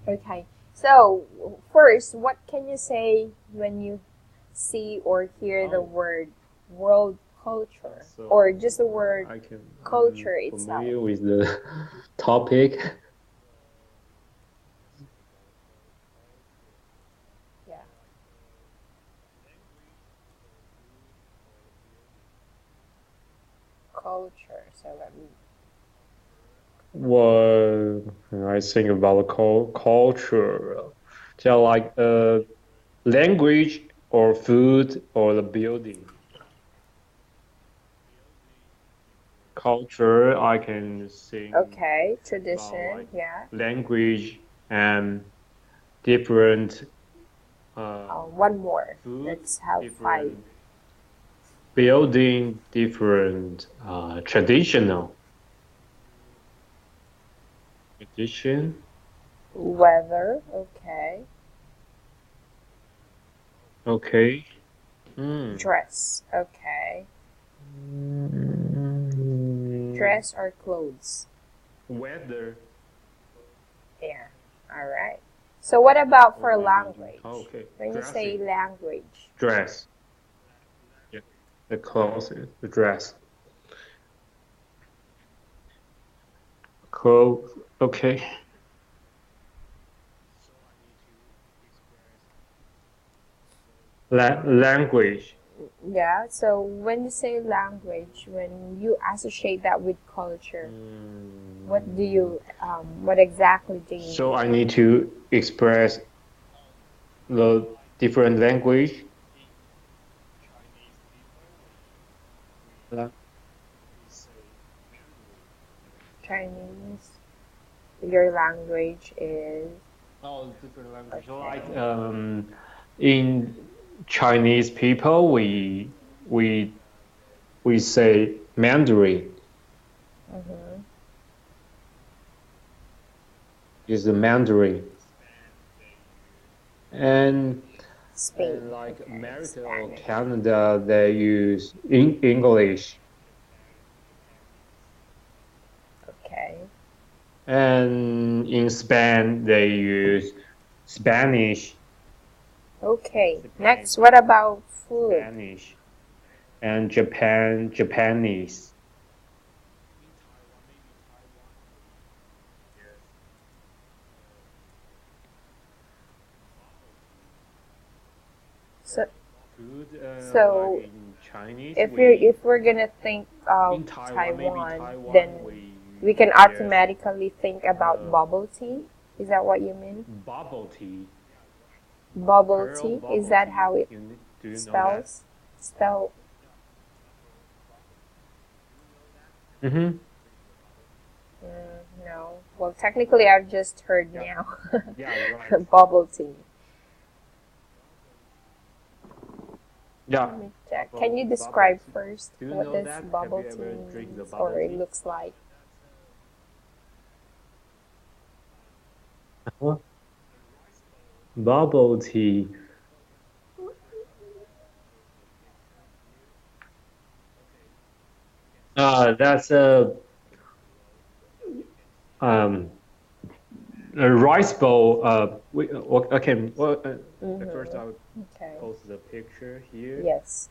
[SPEAKER 2] Okay. So, first, what can you say when you see or hear the
[SPEAKER 1] Oh.
[SPEAKER 2] word world culture, or
[SPEAKER 1] So
[SPEAKER 2] just the word
[SPEAKER 1] I'm
[SPEAKER 2] culture itself?
[SPEAKER 1] familiar with the topic.
[SPEAKER 2] Yeah. Culture. So let me.
[SPEAKER 1] What I think about the culture, just like language or food or the building. Culture, I can think
[SPEAKER 2] Okay,
[SPEAKER 1] about
[SPEAKER 2] tradition.
[SPEAKER 1] like
[SPEAKER 2] Yeah.
[SPEAKER 1] language and different
[SPEAKER 2] One more.
[SPEAKER 1] food,
[SPEAKER 2] Let's have five.
[SPEAKER 1] different building, different traditional tradition.
[SPEAKER 2] Weather. Okay.
[SPEAKER 1] Okay. Hmm.
[SPEAKER 2] Dress. Okay.
[SPEAKER 1] Mm,
[SPEAKER 2] Dress or clothes.
[SPEAKER 1] weather.
[SPEAKER 2] Yeah. All right. So what about
[SPEAKER 1] Oh,
[SPEAKER 2] for
[SPEAKER 1] I need to. Oh,
[SPEAKER 2] language?
[SPEAKER 1] okay.
[SPEAKER 2] When you say
[SPEAKER 1] Dressing.
[SPEAKER 2] language,
[SPEAKER 1] Dress. Yeah. The clothes, the dress. Clothes. Okay. Language.
[SPEAKER 2] yeah. So when you say language, when you associate that with culture,
[SPEAKER 1] Mm,
[SPEAKER 2] what exactly do you
[SPEAKER 1] so
[SPEAKER 2] mean?
[SPEAKER 1] I need to express the different language. La-
[SPEAKER 2] Chinese. Your language is
[SPEAKER 1] Oh, different language. So like
[SPEAKER 2] okay.
[SPEAKER 1] in Chinese people, we we say Mandarin
[SPEAKER 2] Mm-hmm.
[SPEAKER 1] is the Mandarin, and
[SPEAKER 2] Spain.
[SPEAKER 1] like
[SPEAKER 2] Okay.
[SPEAKER 1] America or
[SPEAKER 2] Spanish.
[SPEAKER 1] Canada, they use English,
[SPEAKER 2] Okay.
[SPEAKER 1] and in Spain they use Spanish,
[SPEAKER 2] Okay.
[SPEAKER 1] Spain,
[SPEAKER 2] Next, what about food?
[SPEAKER 1] Spanish, and Japanese.
[SPEAKER 2] So,
[SPEAKER 1] Food, like
[SPEAKER 2] so
[SPEAKER 1] in Chinese,
[SPEAKER 2] if you're
[SPEAKER 1] we
[SPEAKER 2] if we're gonna think of
[SPEAKER 1] in Taiwan, maybe
[SPEAKER 2] Taiwan,
[SPEAKER 1] Taiwan,
[SPEAKER 2] then we
[SPEAKER 1] we
[SPEAKER 2] can
[SPEAKER 1] yes,
[SPEAKER 2] automatically think about bubble tea. Is that what you mean?
[SPEAKER 1] bubble tea,
[SPEAKER 2] Bubble
[SPEAKER 1] pearl
[SPEAKER 2] tea? Is
[SPEAKER 1] bubble
[SPEAKER 2] that
[SPEAKER 1] tea.
[SPEAKER 2] how it
[SPEAKER 1] Do you know that?
[SPEAKER 2] spells? Spell?
[SPEAKER 1] Mm-hmm.
[SPEAKER 2] No. Well, technically, I've just heard
[SPEAKER 1] Yeah,
[SPEAKER 2] now.
[SPEAKER 1] yeah, right.
[SPEAKER 2] Bubble tea.
[SPEAKER 1] Yeah,
[SPEAKER 2] Let me check. Can you
[SPEAKER 1] bubble
[SPEAKER 2] describe
[SPEAKER 1] tea.
[SPEAKER 2] first
[SPEAKER 1] Do you
[SPEAKER 2] what
[SPEAKER 1] know
[SPEAKER 2] this
[SPEAKER 1] that? Have
[SPEAKER 2] bubble
[SPEAKER 1] you
[SPEAKER 2] tea
[SPEAKER 1] ever drink the
[SPEAKER 2] means
[SPEAKER 1] bubble
[SPEAKER 2] or it
[SPEAKER 1] tea?
[SPEAKER 2] looks like?
[SPEAKER 1] What? Bubble tea. That's um a rice bowl. Okay. Well, at first I would
[SPEAKER 2] Okay.
[SPEAKER 1] post the picture here.
[SPEAKER 2] Yes.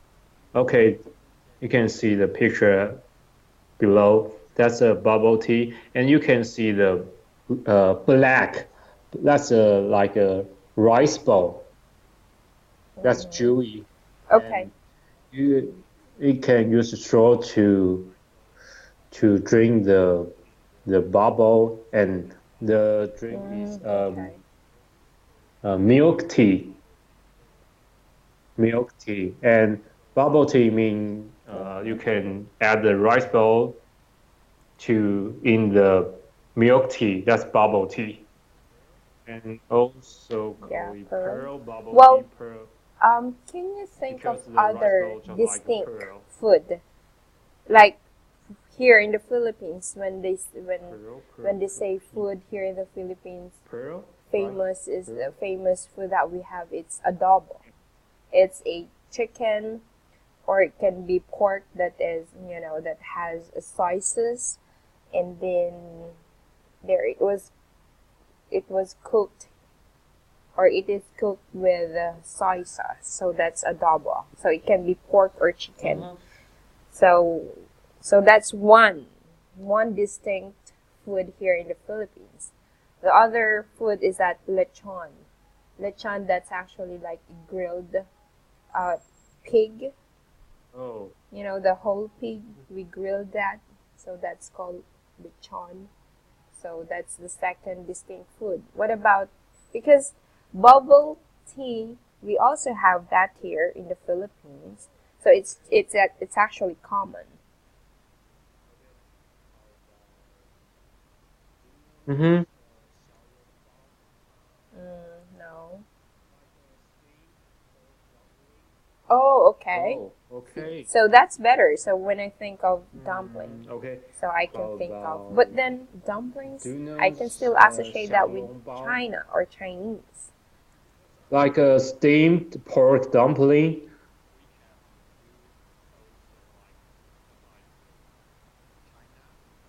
[SPEAKER 1] Okay, you can see the picture below. That's a bubble tea, and you can see the black. That's a like a rice bowl. That's chewy,
[SPEAKER 2] Okay.
[SPEAKER 1] and you can use a straw to drink the bubble, and the drink is
[SPEAKER 2] Okay.
[SPEAKER 1] milk tea. Milk tea and bubble tea mean you can add the rice bowl to in the milk tea. That's bubble tea, and also call
[SPEAKER 2] Yeah,
[SPEAKER 1] it
[SPEAKER 2] pearl.
[SPEAKER 1] pearl bubble tea
[SPEAKER 2] Well,
[SPEAKER 1] pearl
[SPEAKER 2] can you think of
[SPEAKER 1] because the rice
[SPEAKER 2] other
[SPEAKER 1] bowl just like a
[SPEAKER 2] distinct
[SPEAKER 1] pearl.
[SPEAKER 2] food like here in the Philippines
[SPEAKER 1] Pearl
[SPEAKER 2] when they say food here in the Philippines,
[SPEAKER 1] pearl right
[SPEAKER 2] famous is the
[SPEAKER 1] pearl.
[SPEAKER 2] famous food that we have. It's adobo. It's a chicken or it can be pork that is that has slices and then there it was cooked or it is cooked with soy sauce. So that's adobo. So it can be pork or chicken.
[SPEAKER 1] Uh-huh.
[SPEAKER 2] So that's one distinct food here in the Philippines. The other food is that lechon. Lechon that's actually like grilled uh, pig.
[SPEAKER 1] Oh
[SPEAKER 2] The whole pig. We grilled that. So that's called lechon. So that's the second distinct food. What about, because bubble tea, we also have that here in the Philippines. So it's actually common.
[SPEAKER 1] Mm-hmm.
[SPEAKER 2] No. Oh, okay.
[SPEAKER 1] Oh, okay.
[SPEAKER 2] So that's better. So when I think of dumpling,
[SPEAKER 1] Okay.
[SPEAKER 2] so I can
[SPEAKER 1] How
[SPEAKER 2] think of,
[SPEAKER 1] about
[SPEAKER 2] but then
[SPEAKER 1] do
[SPEAKER 2] dumplings,
[SPEAKER 1] you
[SPEAKER 2] I
[SPEAKER 1] know
[SPEAKER 2] can still associate that with
[SPEAKER 1] 小笼包?
[SPEAKER 2] China or Chinese.
[SPEAKER 1] Like a steamed pork dumpling?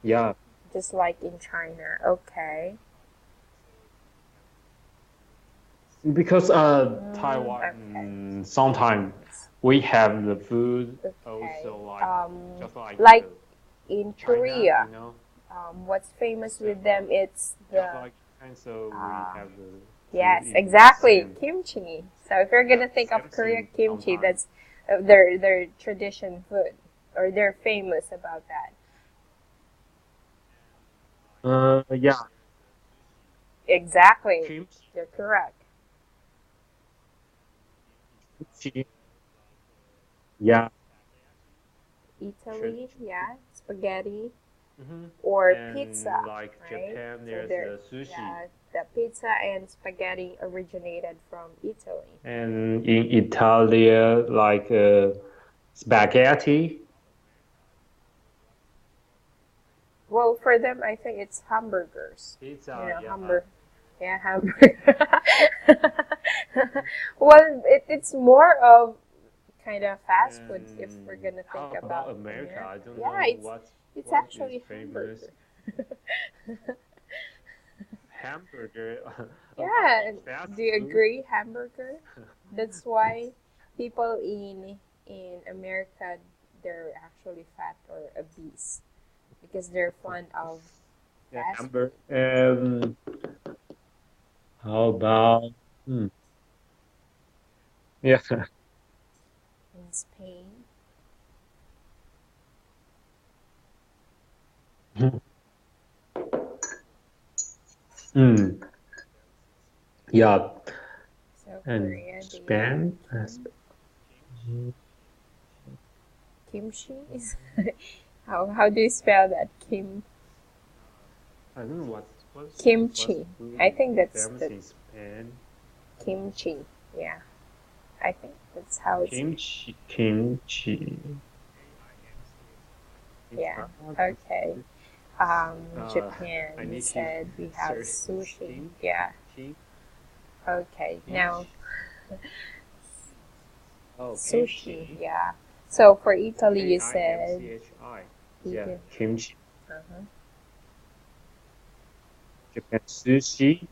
[SPEAKER 1] Yeah,
[SPEAKER 2] Just like in China. Okay.
[SPEAKER 1] because
[SPEAKER 2] Okay.
[SPEAKER 1] Taiwan sometimes we have the food
[SPEAKER 2] Okay.
[SPEAKER 1] also like just like
[SPEAKER 2] Like in
[SPEAKER 1] China,
[SPEAKER 2] Korea, what's famous with them? It's
[SPEAKER 1] just
[SPEAKER 2] the
[SPEAKER 1] like and so we
[SPEAKER 2] uh,
[SPEAKER 1] have the food
[SPEAKER 2] yes,
[SPEAKER 1] in
[SPEAKER 2] exactly,
[SPEAKER 1] same,
[SPEAKER 2] kimchi. So if you're gonna think of
[SPEAKER 1] same
[SPEAKER 2] Korea,
[SPEAKER 1] thing
[SPEAKER 2] kimchi,
[SPEAKER 1] sometimes.
[SPEAKER 2] that's their tradition food, or they're famous about that.
[SPEAKER 1] Yeah,
[SPEAKER 2] Exactly,
[SPEAKER 1] kimchi,
[SPEAKER 2] you're correct.
[SPEAKER 1] kimchi, yeah,
[SPEAKER 2] Italy, yeah, spaghetti
[SPEAKER 1] hmm
[SPEAKER 2] or
[SPEAKER 1] and
[SPEAKER 2] pizza,
[SPEAKER 1] like
[SPEAKER 2] right?
[SPEAKER 1] Japan,
[SPEAKER 2] So
[SPEAKER 1] there's
[SPEAKER 2] there,
[SPEAKER 1] the sushi,
[SPEAKER 2] yeah, the pizza and spaghetti originated from Italy.
[SPEAKER 1] and in Italy, like spaghetti.
[SPEAKER 2] Well, for them, I think it's hamburgers. You
[SPEAKER 1] Pizza,
[SPEAKER 2] know,
[SPEAKER 1] yeah.
[SPEAKER 2] yeah, hamburger. Well, it's more of kind of fast food if we're
[SPEAKER 1] And
[SPEAKER 2] gonna think
[SPEAKER 1] how about
[SPEAKER 2] about
[SPEAKER 1] America?
[SPEAKER 2] America.
[SPEAKER 1] I don't
[SPEAKER 2] Yeah,
[SPEAKER 1] know
[SPEAKER 2] it's
[SPEAKER 1] what is
[SPEAKER 2] actually
[SPEAKER 1] famous
[SPEAKER 2] hamburger.
[SPEAKER 1] hamburger about
[SPEAKER 2] Yeah,
[SPEAKER 1] fast
[SPEAKER 2] do you
[SPEAKER 1] food.
[SPEAKER 2] agree? Hamburger. That's why people in America, they're actually fat or obese because they're fond of
[SPEAKER 1] Yeah,
[SPEAKER 2] fast
[SPEAKER 1] hamburger.
[SPEAKER 2] food.
[SPEAKER 1] How about hmm, yeah.
[SPEAKER 2] In Spain.
[SPEAKER 1] Hmm. Yeah,
[SPEAKER 2] So
[SPEAKER 1] and
[SPEAKER 2] Korea, they have
[SPEAKER 1] Spain.
[SPEAKER 2] kimchi is how do you spell that?
[SPEAKER 1] I don't know what's
[SPEAKER 2] Kimchi.
[SPEAKER 1] food
[SPEAKER 2] I
[SPEAKER 1] is
[SPEAKER 2] think that's
[SPEAKER 1] famous
[SPEAKER 2] the
[SPEAKER 1] in Spain.
[SPEAKER 2] kimchi. Yeah, I think that's how it's.
[SPEAKER 1] Kimchi. It's
[SPEAKER 2] Yeah.
[SPEAKER 1] hard to
[SPEAKER 2] Okay.
[SPEAKER 1] say.
[SPEAKER 2] Japan.
[SPEAKER 1] I
[SPEAKER 2] You
[SPEAKER 1] need to
[SPEAKER 2] said we have
[SPEAKER 1] search
[SPEAKER 2] sushi.
[SPEAKER 1] steam,
[SPEAKER 2] Yeah.
[SPEAKER 1] chi,
[SPEAKER 2] Okay. Now
[SPEAKER 1] kimchi. Oh,
[SPEAKER 2] sushi.
[SPEAKER 1] kimchi.
[SPEAKER 2] Yeah. So for Italy, you said
[SPEAKER 1] Kimchi.
[SPEAKER 2] you
[SPEAKER 1] Yeah,
[SPEAKER 2] did.
[SPEAKER 1] kimchi.
[SPEAKER 2] Uh-huh.
[SPEAKER 1] Japan sushi.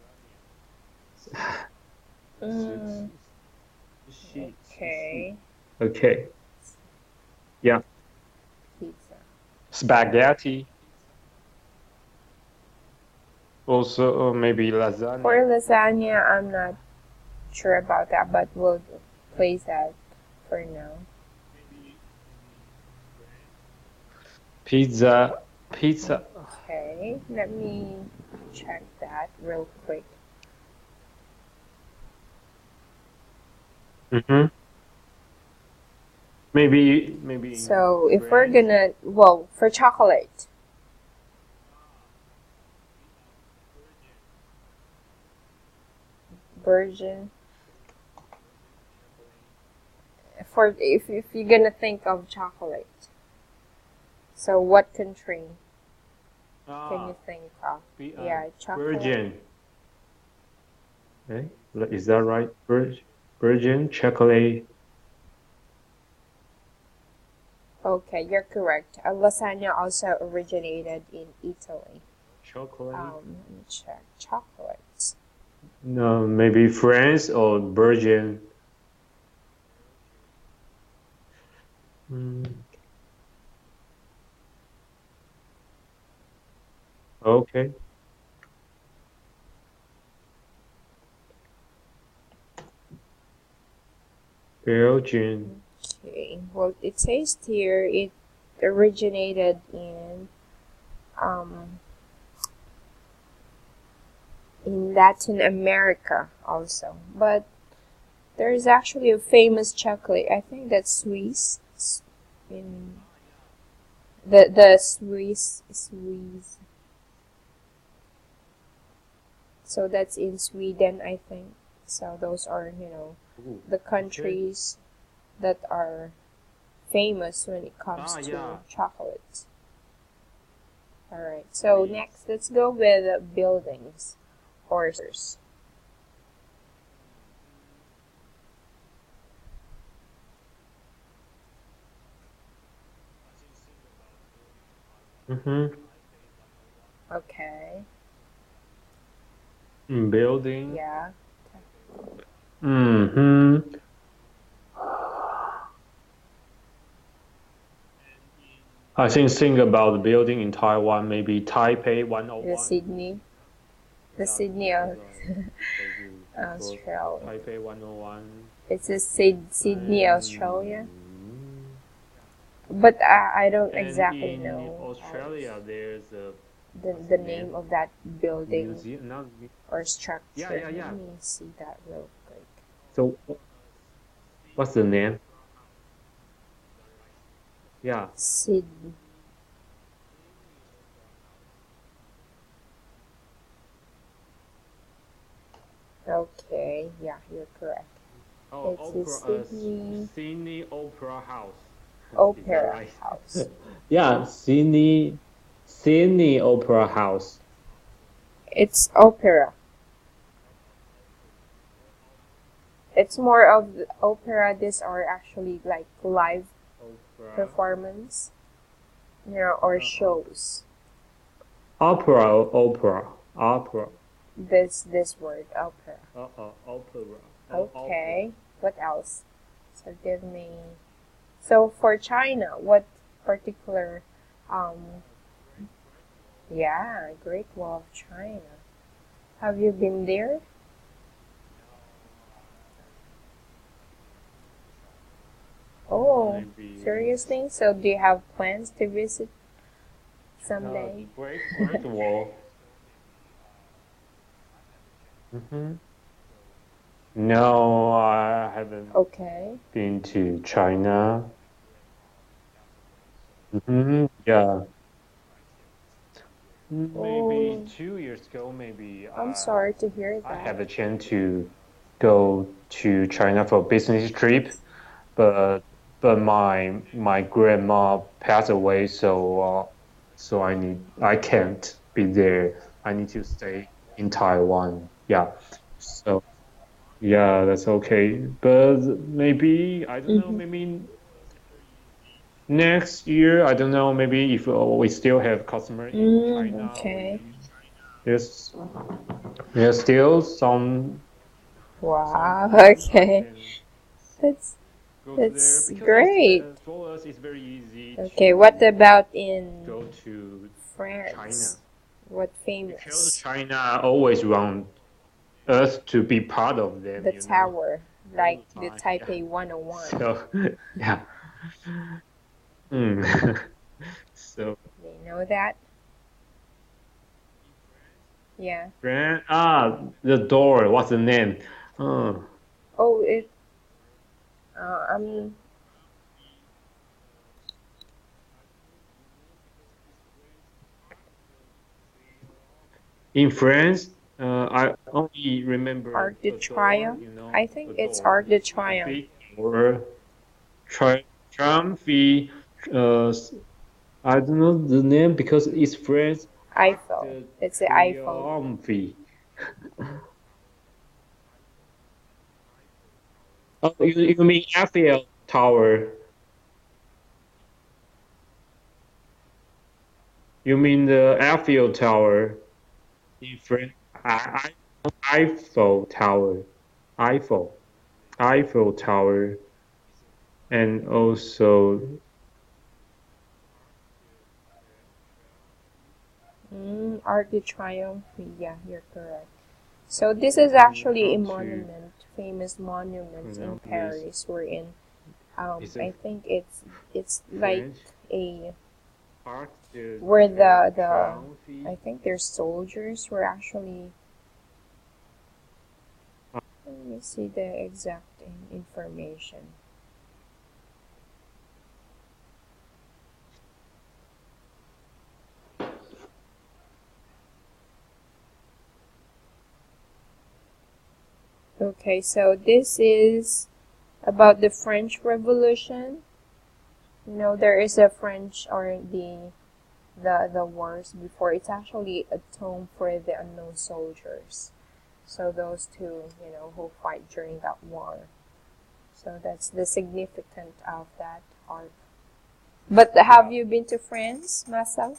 [SPEAKER 2] Mm,
[SPEAKER 1] Sushi.
[SPEAKER 2] okay.
[SPEAKER 1] Okay. Yeah.
[SPEAKER 2] Pizza.
[SPEAKER 1] Spaghetti. Also, maybe
[SPEAKER 2] For
[SPEAKER 1] lasagna.
[SPEAKER 2] lasagna, I'm not sure about that, but we'll place that for now.
[SPEAKER 1] Pizza. Pizza.
[SPEAKER 2] Okay, let me check that real quick.
[SPEAKER 1] Mm-hmm. Maybe in
[SPEAKER 2] So if we're
[SPEAKER 1] France.
[SPEAKER 2] gonna, well, for chocolate, virgin. For if you're gonna think of chocolate, so what country can you
[SPEAKER 1] Ah,
[SPEAKER 2] think of?
[SPEAKER 1] be
[SPEAKER 2] Yeah, chocolate.
[SPEAKER 1] virgin. Eh? Is that right? Virgin chocolate.
[SPEAKER 2] Okay, you're correct. Lasagna also originated in Italy.
[SPEAKER 1] Chocolate.
[SPEAKER 2] Let me check. Chocolates.
[SPEAKER 1] No, maybe France or virgin. Mm, okay. Belgian.
[SPEAKER 2] Okay. Well, it says here it originated in. um, in Latin America also. But there's actually a famous chocolate. I think that's Swiss. In the Swiss. So that's in Sweden, I think. So those are,
[SPEAKER 1] Ooh,
[SPEAKER 2] the
[SPEAKER 1] okay.
[SPEAKER 2] countries that are famous when it comes
[SPEAKER 1] Ah,
[SPEAKER 2] to
[SPEAKER 1] yeah.
[SPEAKER 2] chocolates. All right. So
[SPEAKER 1] Sweets.
[SPEAKER 2] next, let's go with buildings or structures.
[SPEAKER 1] Mm-hmm.
[SPEAKER 2] Okay.
[SPEAKER 1] Building.
[SPEAKER 2] Yeah.
[SPEAKER 1] Mm-hmm. I think about the building in Taiwan, maybe Taipei
[SPEAKER 2] The
[SPEAKER 1] 101.
[SPEAKER 2] Sydney. The
[SPEAKER 1] Yeah,
[SPEAKER 2] Sydney of
[SPEAKER 1] so you prefer
[SPEAKER 2] Australia.
[SPEAKER 1] Taipei 101
[SPEAKER 2] It's a Sydney, Australia.
[SPEAKER 1] and
[SPEAKER 2] But I don't
[SPEAKER 1] and
[SPEAKER 2] exactly
[SPEAKER 1] in
[SPEAKER 2] know
[SPEAKER 1] Australia there's a what's
[SPEAKER 2] the
[SPEAKER 1] the
[SPEAKER 2] name
[SPEAKER 1] name?
[SPEAKER 2] of that building
[SPEAKER 1] Museum, not
[SPEAKER 2] or
[SPEAKER 1] yeah,
[SPEAKER 2] structure.
[SPEAKER 1] yeah,
[SPEAKER 2] Let
[SPEAKER 1] yeah.
[SPEAKER 2] me see that real quick.
[SPEAKER 1] So what's the name? Yeah.
[SPEAKER 2] Sydney. Okay, yeah, you're correct.
[SPEAKER 1] Oh,
[SPEAKER 2] It's the Sydney
[SPEAKER 1] Sydney Opera House. Is that
[SPEAKER 2] Opera
[SPEAKER 1] right?
[SPEAKER 2] House.
[SPEAKER 1] Yeah, Sydney Opera House.
[SPEAKER 2] It's opera. It's more of the opera. These are actually like live
[SPEAKER 1] Opera.
[SPEAKER 2] performance, or
[SPEAKER 1] Op
[SPEAKER 2] shows.
[SPEAKER 1] opera.
[SPEAKER 2] This word opera.
[SPEAKER 1] Opera. Oh, opera.
[SPEAKER 2] Okay. What else? So give me. So for China, what particular? Um. Yeah, Great Wall of China. Have you been there? Oh,
[SPEAKER 1] Maybe
[SPEAKER 2] seriously? So do you have plans to visit someday?
[SPEAKER 1] Great Wall. Hmm. No, I haven't
[SPEAKER 2] Okay.
[SPEAKER 1] been to China. Yeah. Maybe
[SPEAKER 2] Oh,
[SPEAKER 1] 2 years ago, maybe
[SPEAKER 2] I'm sorry to hear
[SPEAKER 1] I
[SPEAKER 2] that.
[SPEAKER 1] have a chance to go to China for business trip, but my grandma passed away, so I can't be there. I need to stay in Taiwan. Yeah. So yeah, that's okay. But maybe I don't know.
[SPEAKER 2] Mm-hmm.
[SPEAKER 1] Maybe next year, I don't know. Maybe if we still have customer in China,
[SPEAKER 2] Okay.
[SPEAKER 1] there's there's still some
[SPEAKER 2] Wow.
[SPEAKER 1] time I
[SPEAKER 2] Okay.
[SPEAKER 1] can
[SPEAKER 2] That's
[SPEAKER 1] go to there
[SPEAKER 2] that's
[SPEAKER 1] because
[SPEAKER 2] great.
[SPEAKER 1] for us it's very easy
[SPEAKER 2] Okay. What
[SPEAKER 1] to
[SPEAKER 2] about in
[SPEAKER 1] go to China
[SPEAKER 2] France? What
[SPEAKER 1] because
[SPEAKER 2] famous?
[SPEAKER 1] China always want us to be part of them,
[SPEAKER 2] The tower,
[SPEAKER 1] all
[SPEAKER 2] like
[SPEAKER 1] the
[SPEAKER 2] the
[SPEAKER 1] time. Yeah.
[SPEAKER 2] Taipei 101.
[SPEAKER 1] So yeah. Mm. So
[SPEAKER 2] They know that? Yeah.
[SPEAKER 1] the door. What's the name? Oh,
[SPEAKER 2] Oh, I'm
[SPEAKER 1] in France, I only remember
[SPEAKER 2] Arc de
[SPEAKER 1] a door.
[SPEAKER 2] Triomphe. I think
[SPEAKER 1] A
[SPEAKER 2] it's
[SPEAKER 1] door,
[SPEAKER 2] Arc de
[SPEAKER 1] a
[SPEAKER 2] Triomphe.
[SPEAKER 1] big door. Triumphy. I don't know the name because it's French. Arc
[SPEAKER 2] Eiffel.
[SPEAKER 1] de
[SPEAKER 2] It's the Eiffel.
[SPEAKER 1] Triomphe. Oh, you mean Eiffel Tower? You mean the Eiffel Tower in French? Eiffel Tower. Eiffel. Eiffel Tower. And also,
[SPEAKER 2] Arc de Triomphe. Yeah, you're correct. So this is
[SPEAKER 1] I don't know
[SPEAKER 2] actually a
[SPEAKER 1] how to
[SPEAKER 2] monument, famous monument in
[SPEAKER 1] pronounce this.
[SPEAKER 2] Paris. We're in.
[SPEAKER 1] Is
[SPEAKER 2] I
[SPEAKER 1] it
[SPEAKER 2] think it's like
[SPEAKER 1] French?
[SPEAKER 2] a
[SPEAKER 1] Arc?
[SPEAKER 2] where
[SPEAKER 1] their
[SPEAKER 2] the
[SPEAKER 1] crown
[SPEAKER 2] I
[SPEAKER 1] feet.
[SPEAKER 2] think their soldiers were actually. Let me see the exact information. Okay, so this is about the French Revolution. You know, there is a French or the wars before. It's actually a tomb for the unknown soldiers. So those two, who fight during that war. So that's the significance of that art. But have
[SPEAKER 1] Yeah.
[SPEAKER 2] you been to France, Masa?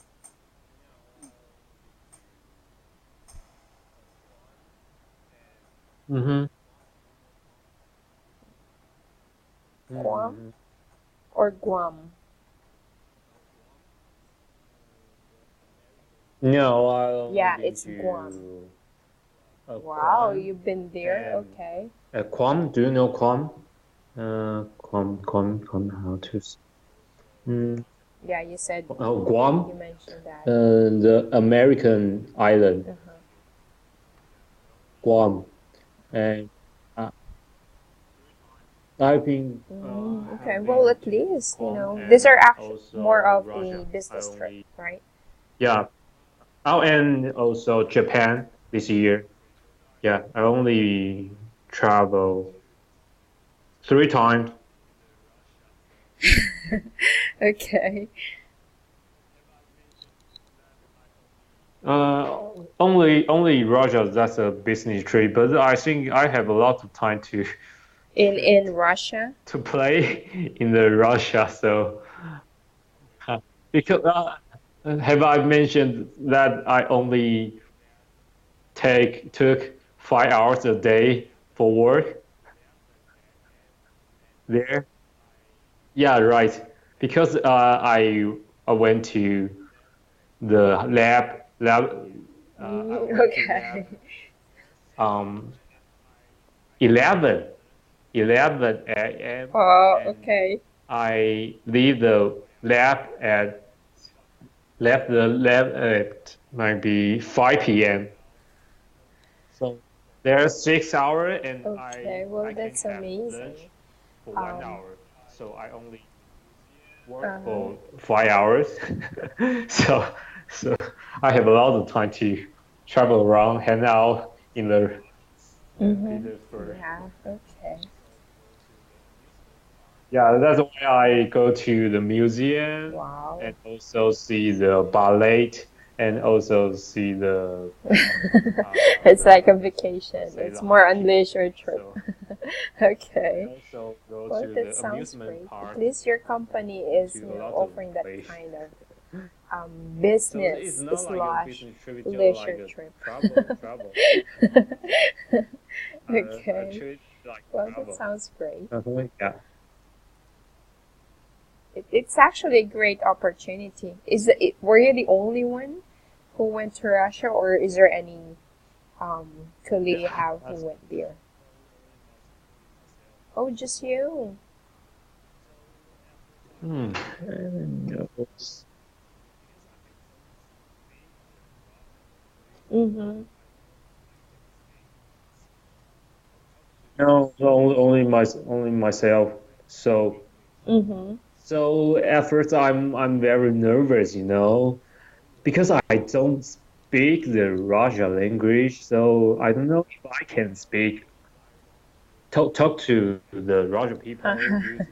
[SPEAKER 1] Mm-hmm.
[SPEAKER 2] Guam
[SPEAKER 1] Mm-hmm.
[SPEAKER 2] or Guam?
[SPEAKER 1] No, I only
[SPEAKER 2] Yeah,
[SPEAKER 1] been
[SPEAKER 2] it's Guam.
[SPEAKER 1] to
[SPEAKER 2] Wow,
[SPEAKER 1] Guam
[SPEAKER 2] you've been there?
[SPEAKER 1] and
[SPEAKER 2] Okay.
[SPEAKER 1] Guam. Do you know Guam? Guam. How to? Mm,
[SPEAKER 2] Yeah, you said
[SPEAKER 1] oh,
[SPEAKER 2] you
[SPEAKER 1] Guam,
[SPEAKER 2] mentioned that.
[SPEAKER 1] the American island,
[SPEAKER 2] Uh-huh.
[SPEAKER 1] Guam, and uh, I
[SPEAKER 2] Okay,
[SPEAKER 1] have
[SPEAKER 2] well,
[SPEAKER 1] been
[SPEAKER 2] at
[SPEAKER 1] to
[SPEAKER 2] least,
[SPEAKER 1] Guam
[SPEAKER 2] these are
[SPEAKER 1] and
[SPEAKER 2] actually more
[SPEAKER 1] also
[SPEAKER 2] of a
[SPEAKER 1] Russia. I
[SPEAKER 2] business trip,
[SPEAKER 1] only
[SPEAKER 2] right?
[SPEAKER 1] yeah. Oh, and also Japan this year. Yeah, I only travel 3 times.
[SPEAKER 2] Okay.
[SPEAKER 1] Only Russia. That's a business trip, but I think I have a lot of time to
[SPEAKER 2] In Russia?
[SPEAKER 1] to play in the Russia. So because have I mentioned that I only took 5 hours a day for work there? Yeah, right. Because I went to the lab. I went to lab
[SPEAKER 2] Okay.
[SPEAKER 1] um 11 11 a.m.
[SPEAKER 2] Oh,
[SPEAKER 1] and
[SPEAKER 2] okay.
[SPEAKER 1] I leave the lab at left the lab at maybe 5 p.m. So there's 6 hours, and
[SPEAKER 2] Okay, well,
[SPEAKER 1] I can
[SPEAKER 2] that's
[SPEAKER 1] have
[SPEAKER 2] amazing.
[SPEAKER 1] lunch for one
[SPEAKER 2] Um,
[SPEAKER 1] hour. So I only work
[SPEAKER 2] uh-huh.
[SPEAKER 1] for 5 hours. so so I have a lot of time to travel around, hang out in the St.
[SPEAKER 2] Mm-hmm.
[SPEAKER 1] Petersburg.
[SPEAKER 2] Yeah, okay.
[SPEAKER 1] Yeah, that's why I go to the museum
[SPEAKER 2] Wow.
[SPEAKER 1] and also see the ballet and also see
[SPEAKER 2] It's like a
[SPEAKER 1] the
[SPEAKER 2] vacation.
[SPEAKER 1] let's say
[SPEAKER 2] It's
[SPEAKER 1] the
[SPEAKER 2] more on
[SPEAKER 1] hockey.
[SPEAKER 2] leisure trip.
[SPEAKER 1] So I
[SPEAKER 2] Okay.
[SPEAKER 1] also go
[SPEAKER 2] Well,
[SPEAKER 1] to
[SPEAKER 2] that
[SPEAKER 1] the
[SPEAKER 2] sounds
[SPEAKER 1] amusement
[SPEAKER 2] great. At
[SPEAKER 1] park
[SPEAKER 2] least your company is,
[SPEAKER 1] to a lot of
[SPEAKER 2] offering that
[SPEAKER 1] place.
[SPEAKER 2] kind of
[SPEAKER 1] So it's
[SPEAKER 2] business
[SPEAKER 1] not like a
[SPEAKER 2] slash
[SPEAKER 1] business trip, it's just like
[SPEAKER 2] leisure
[SPEAKER 1] a
[SPEAKER 2] trip.
[SPEAKER 1] travel. A
[SPEAKER 2] Okay.
[SPEAKER 1] trip like
[SPEAKER 2] Well, that
[SPEAKER 1] travel.
[SPEAKER 2] sounds great.
[SPEAKER 1] Yeah.
[SPEAKER 2] It's actually a great opportunity. Were you the only one who went to Russia, or is there any colleague you
[SPEAKER 1] Yeah,
[SPEAKER 2] have who
[SPEAKER 1] that's
[SPEAKER 2] went there? Oh, just you.
[SPEAKER 1] hmm.
[SPEAKER 2] Mm-hmm.
[SPEAKER 1] No, only myself. So
[SPEAKER 2] Mm-hmm.
[SPEAKER 1] at first I'm very nervous, because I don't speak the Russian language, so I don't know if I can talk to the Russian people use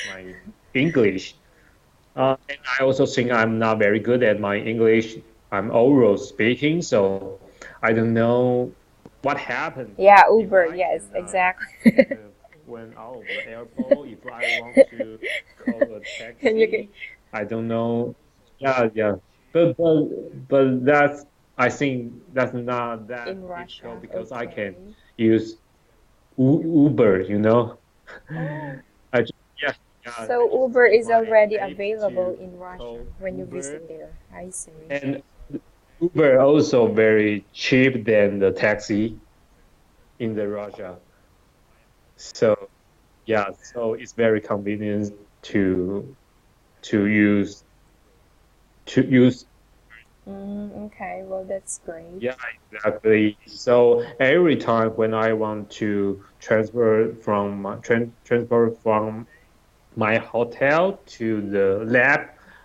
[SPEAKER 1] my English. And I also think I'm not very good at my English. I'm oral speaking, so I don't know what happened
[SPEAKER 2] Yeah,
[SPEAKER 1] if
[SPEAKER 2] Uber.
[SPEAKER 1] I
[SPEAKER 2] Yes,
[SPEAKER 1] cannot
[SPEAKER 2] exactly.
[SPEAKER 1] went out of the airport. If I want to call a
[SPEAKER 2] And you can
[SPEAKER 1] taxi, I don't know. Yeah, yeah. But I think that's not
[SPEAKER 2] in
[SPEAKER 1] that difficult
[SPEAKER 2] Russia.
[SPEAKER 1] because I
[SPEAKER 2] Okay.
[SPEAKER 1] can use Uber,
[SPEAKER 2] Oh,
[SPEAKER 1] I just, yeah, yeah, I
[SPEAKER 2] so
[SPEAKER 1] just
[SPEAKER 2] Uber
[SPEAKER 1] use
[SPEAKER 2] is
[SPEAKER 1] my
[SPEAKER 2] already
[SPEAKER 1] app
[SPEAKER 2] available
[SPEAKER 1] to
[SPEAKER 2] in Russia
[SPEAKER 1] call
[SPEAKER 2] when you
[SPEAKER 1] Uber,
[SPEAKER 2] visit there. I see.
[SPEAKER 1] and Uber also very cheap than the taxi in the Russia. So yeah, so it's very convenient to use to use.
[SPEAKER 2] Okay, well, that's great.
[SPEAKER 1] Yeah, exactly. So every time when I want to transfer from my hotel to the lab,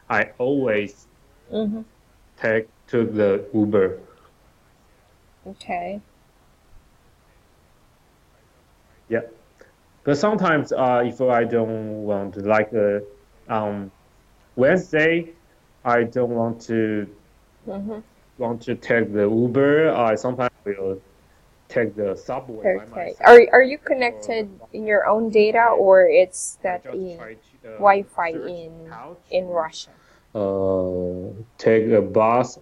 [SPEAKER 1] I always
[SPEAKER 2] Mm-hmm.
[SPEAKER 1] take to the Uber.
[SPEAKER 2] Okay.
[SPEAKER 1] Yeah, but sometimes if I don't want to like um Wednesday, I don't
[SPEAKER 2] Mm-hmm.
[SPEAKER 1] want to take the Uber. I sometimes will take the subway by
[SPEAKER 2] Okay.
[SPEAKER 1] myself
[SPEAKER 2] Are you
[SPEAKER 1] or the
[SPEAKER 2] connected
[SPEAKER 1] bus
[SPEAKER 2] in your own data,
[SPEAKER 1] and
[SPEAKER 2] or it's
[SPEAKER 1] I
[SPEAKER 2] that
[SPEAKER 1] just
[SPEAKER 2] a
[SPEAKER 1] try to
[SPEAKER 2] Wi-Fi
[SPEAKER 1] search how
[SPEAKER 2] in
[SPEAKER 1] to
[SPEAKER 2] Russia?
[SPEAKER 1] take a bus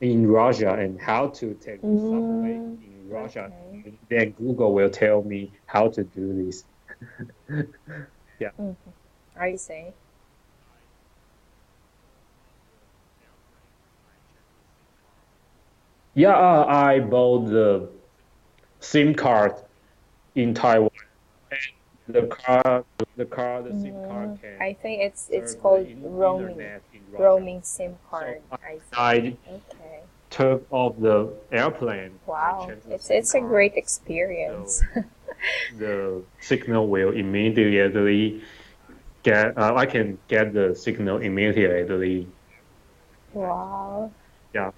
[SPEAKER 1] in Russia and how to take the subway
[SPEAKER 2] Mm,
[SPEAKER 1] in Russia.
[SPEAKER 2] okay.
[SPEAKER 1] And then Google will tell me how to do this. Yeah.
[SPEAKER 2] Mm-hmm. I see.
[SPEAKER 1] Yeah, I bought the SIM card in Taiwan. And the SIM card can
[SPEAKER 2] I think it's
[SPEAKER 1] serve the
[SPEAKER 2] called roaming,
[SPEAKER 1] internet in Russia.
[SPEAKER 2] roaming SIM
[SPEAKER 1] So
[SPEAKER 2] card. I see.
[SPEAKER 1] I
[SPEAKER 2] Okay.
[SPEAKER 1] took off the airplane, I
[SPEAKER 2] Wow.
[SPEAKER 1] changed the SIM
[SPEAKER 2] It's a
[SPEAKER 1] card.
[SPEAKER 2] great experience.
[SPEAKER 1] So the signal will immediately I can get the signal immediately.
[SPEAKER 2] Wow.
[SPEAKER 1] Yeah,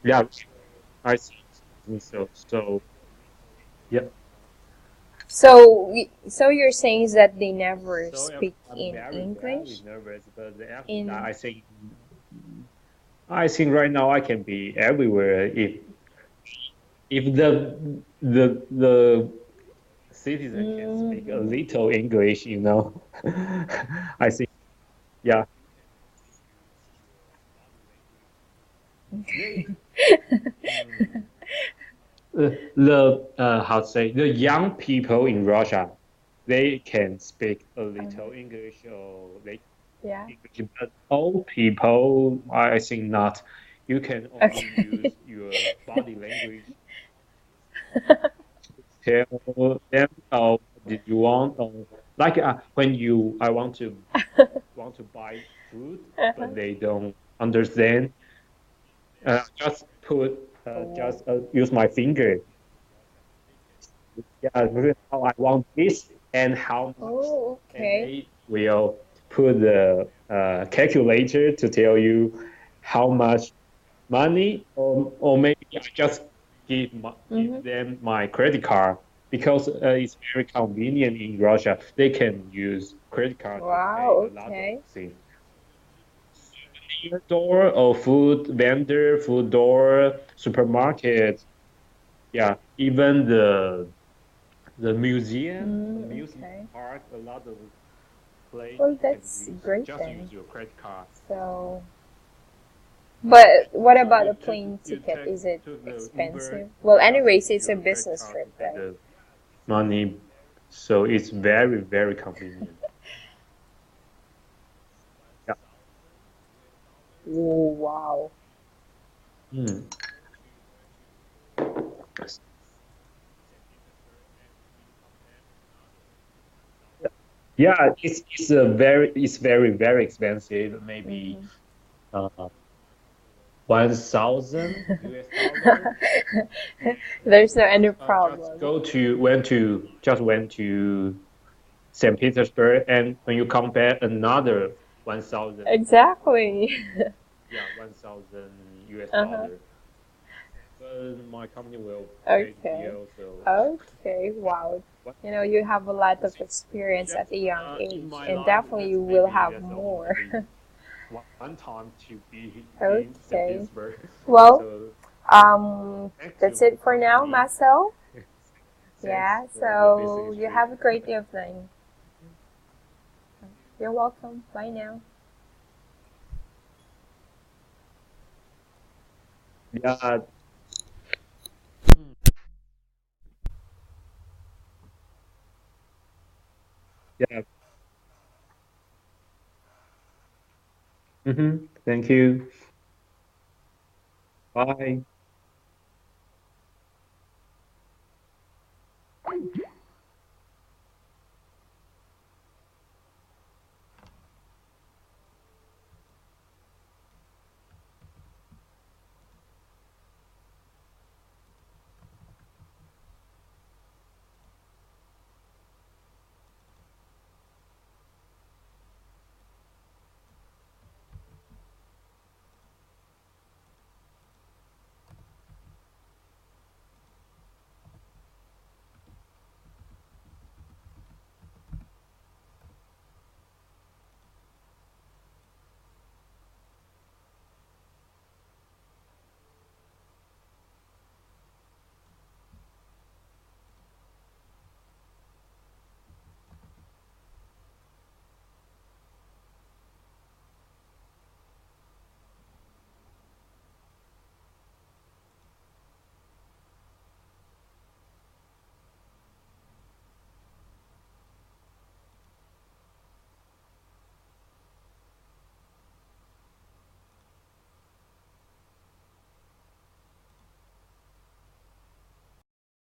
[SPEAKER 1] yeah, I think so. So yeah,
[SPEAKER 2] So you're saying is that they never
[SPEAKER 1] so
[SPEAKER 2] speak
[SPEAKER 1] I'm
[SPEAKER 2] in
[SPEAKER 1] very, very
[SPEAKER 2] English
[SPEAKER 1] nervous, but after that,
[SPEAKER 2] in
[SPEAKER 1] I think right now I can be everywhere if the citizen can speak a
[SPEAKER 2] mm-hmm.
[SPEAKER 1] little English, you know. I think yeah, they mm, the how to say the young people in Russia, they can speak a little English or they
[SPEAKER 2] Yeah.
[SPEAKER 1] English, but old people, I think not. You can only
[SPEAKER 2] Okay.
[SPEAKER 1] use your body language. Tell them, oh, what did you want? Or like when you, I want to buy food, but
[SPEAKER 2] Uh-huh.
[SPEAKER 1] they don't understand. Just put,
[SPEAKER 2] Oh.
[SPEAKER 1] just use my finger. Yeah, this is how I want this and how much,
[SPEAKER 2] Oh,
[SPEAKER 1] and
[SPEAKER 2] okay.
[SPEAKER 1] they will put the calculator to tell you how much money, or maybe I just
[SPEAKER 2] Mm-hmm.
[SPEAKER 1] give them my credit card because it's very convenient in Russia. They can use credit card to pay
[SPEAKER 2] Wow,
[SPEAKER 1] a lot of
[SPEAKER 2] okay.
[SPEAKER 1] things. Souvenir store or food vendor, food door, supermarket. Yeah, even the museum, amusement
[SPEAKER 2] Okay.
[SPEAKER 1] park, a lot of place
[SPEAKER 2] Well,
[SPEAKER 1] you can
[SPEAKER 2] that's
[SPEAKER 1] use.
[SPEAKER 2] great
[SPEAKER 1] Just use
[SPEAKER 2] then.
[SPEAKER 1] your credit card.
[SPEAKER 2] So, but what
[SPEAKER 1] So
[SPEAKER 2] about a plane
[SPEAKER 1] you
[SPEAKER 2] ticket?
[SPEAKER 1] take
[SPEAKER 2] Is it
[SPEAKER 1] to the Uber,
[SPEAKER 2] expensive? Well,
[SPEAKER 1] just
[SPEAKER 2] anyways,
[SPEAKER 1] use
[SPEAKER 2] it's a
[SPEAKER 1] your credit
[SPEAKER 2] business
[SPEAKER 1] card to
[SPEAKER 2] trip,
[SPEAKER 1] pay
[SPEAKER 2] right?
[SPEAKER 1] the money. So it's very, very convenient. Yeah.
[SPEAKER 2] Oh, wow.
[SPEAKER 1] Hmm. Yeah, it's very, very expensive. Maybe
[SPEAKER 2] Mm-hmm.
[SPEAKER 1] 1,000 US dollar.
[SPEAKER 2] There's no any
[SPEAKER 1] Just
[SPEAKER 2] problem.
[SPEAKER 1] go to went to St. Petersburg, and when you come back, another 1,000.
[SPEAKER 2] Exactly.
[SPEAKER 1] Yeah, 1,000 US
[SPEAKER 2] Uh-huh.
[SPEAKER 1] dollar. But my company will pay the
[SPEAKER 2] Okay.
[SPEAKER 1] bill, so
[SPEAKER 2] Okay. Wow.
[SPEAKER 1] what
[SPEAKER 2] You know, you have a lot of
[SPEAKER 1] that's
[SPEAKER 2] experience
[SPEAKER 1] just
[SPEAKER 2] at a young
[SPEAKER 1] in
[SPEAKER 2] age,
[SPEAKER 1] my
[SPEAKER 2] and
[SPEAKER 1] life.
[SPEAKER 2] definitely
[SPEAKER 1] That's
[SPEAKER 2] you will
[SPEAKER 1] maybe
[SPEAKER 2] have
[SPEAKER 1] that's
[SPEAKER 2] more.
[SPEAKER 1] only one time to be in St.
[SPEAKER 2] Okay.
[SPEAKER 1] Petersburg.
[SPEAKER 2] Well,
[SPEAKER 1] So thanks to
[SPEAKER 2] that's
[SPEAKER 1] my
[SPEAKER 2] it for now,
[SPEAKER 1] company.
[SPEAKER 2] Marcel.
[SPEAKER 1] Thanks
[SPEAKER 2] Yeah,
[SPEAKER 1] for the
[SPEAKER 2] so
[SPEAKER 1] business
[SPEAKER 2] you
[SPEAKER 1] trip.
[SPEAKER 2] have a great evening. You're welcome. Bye now.
[SPEAKER 1] Yeah, yeah. Thank you. Bye.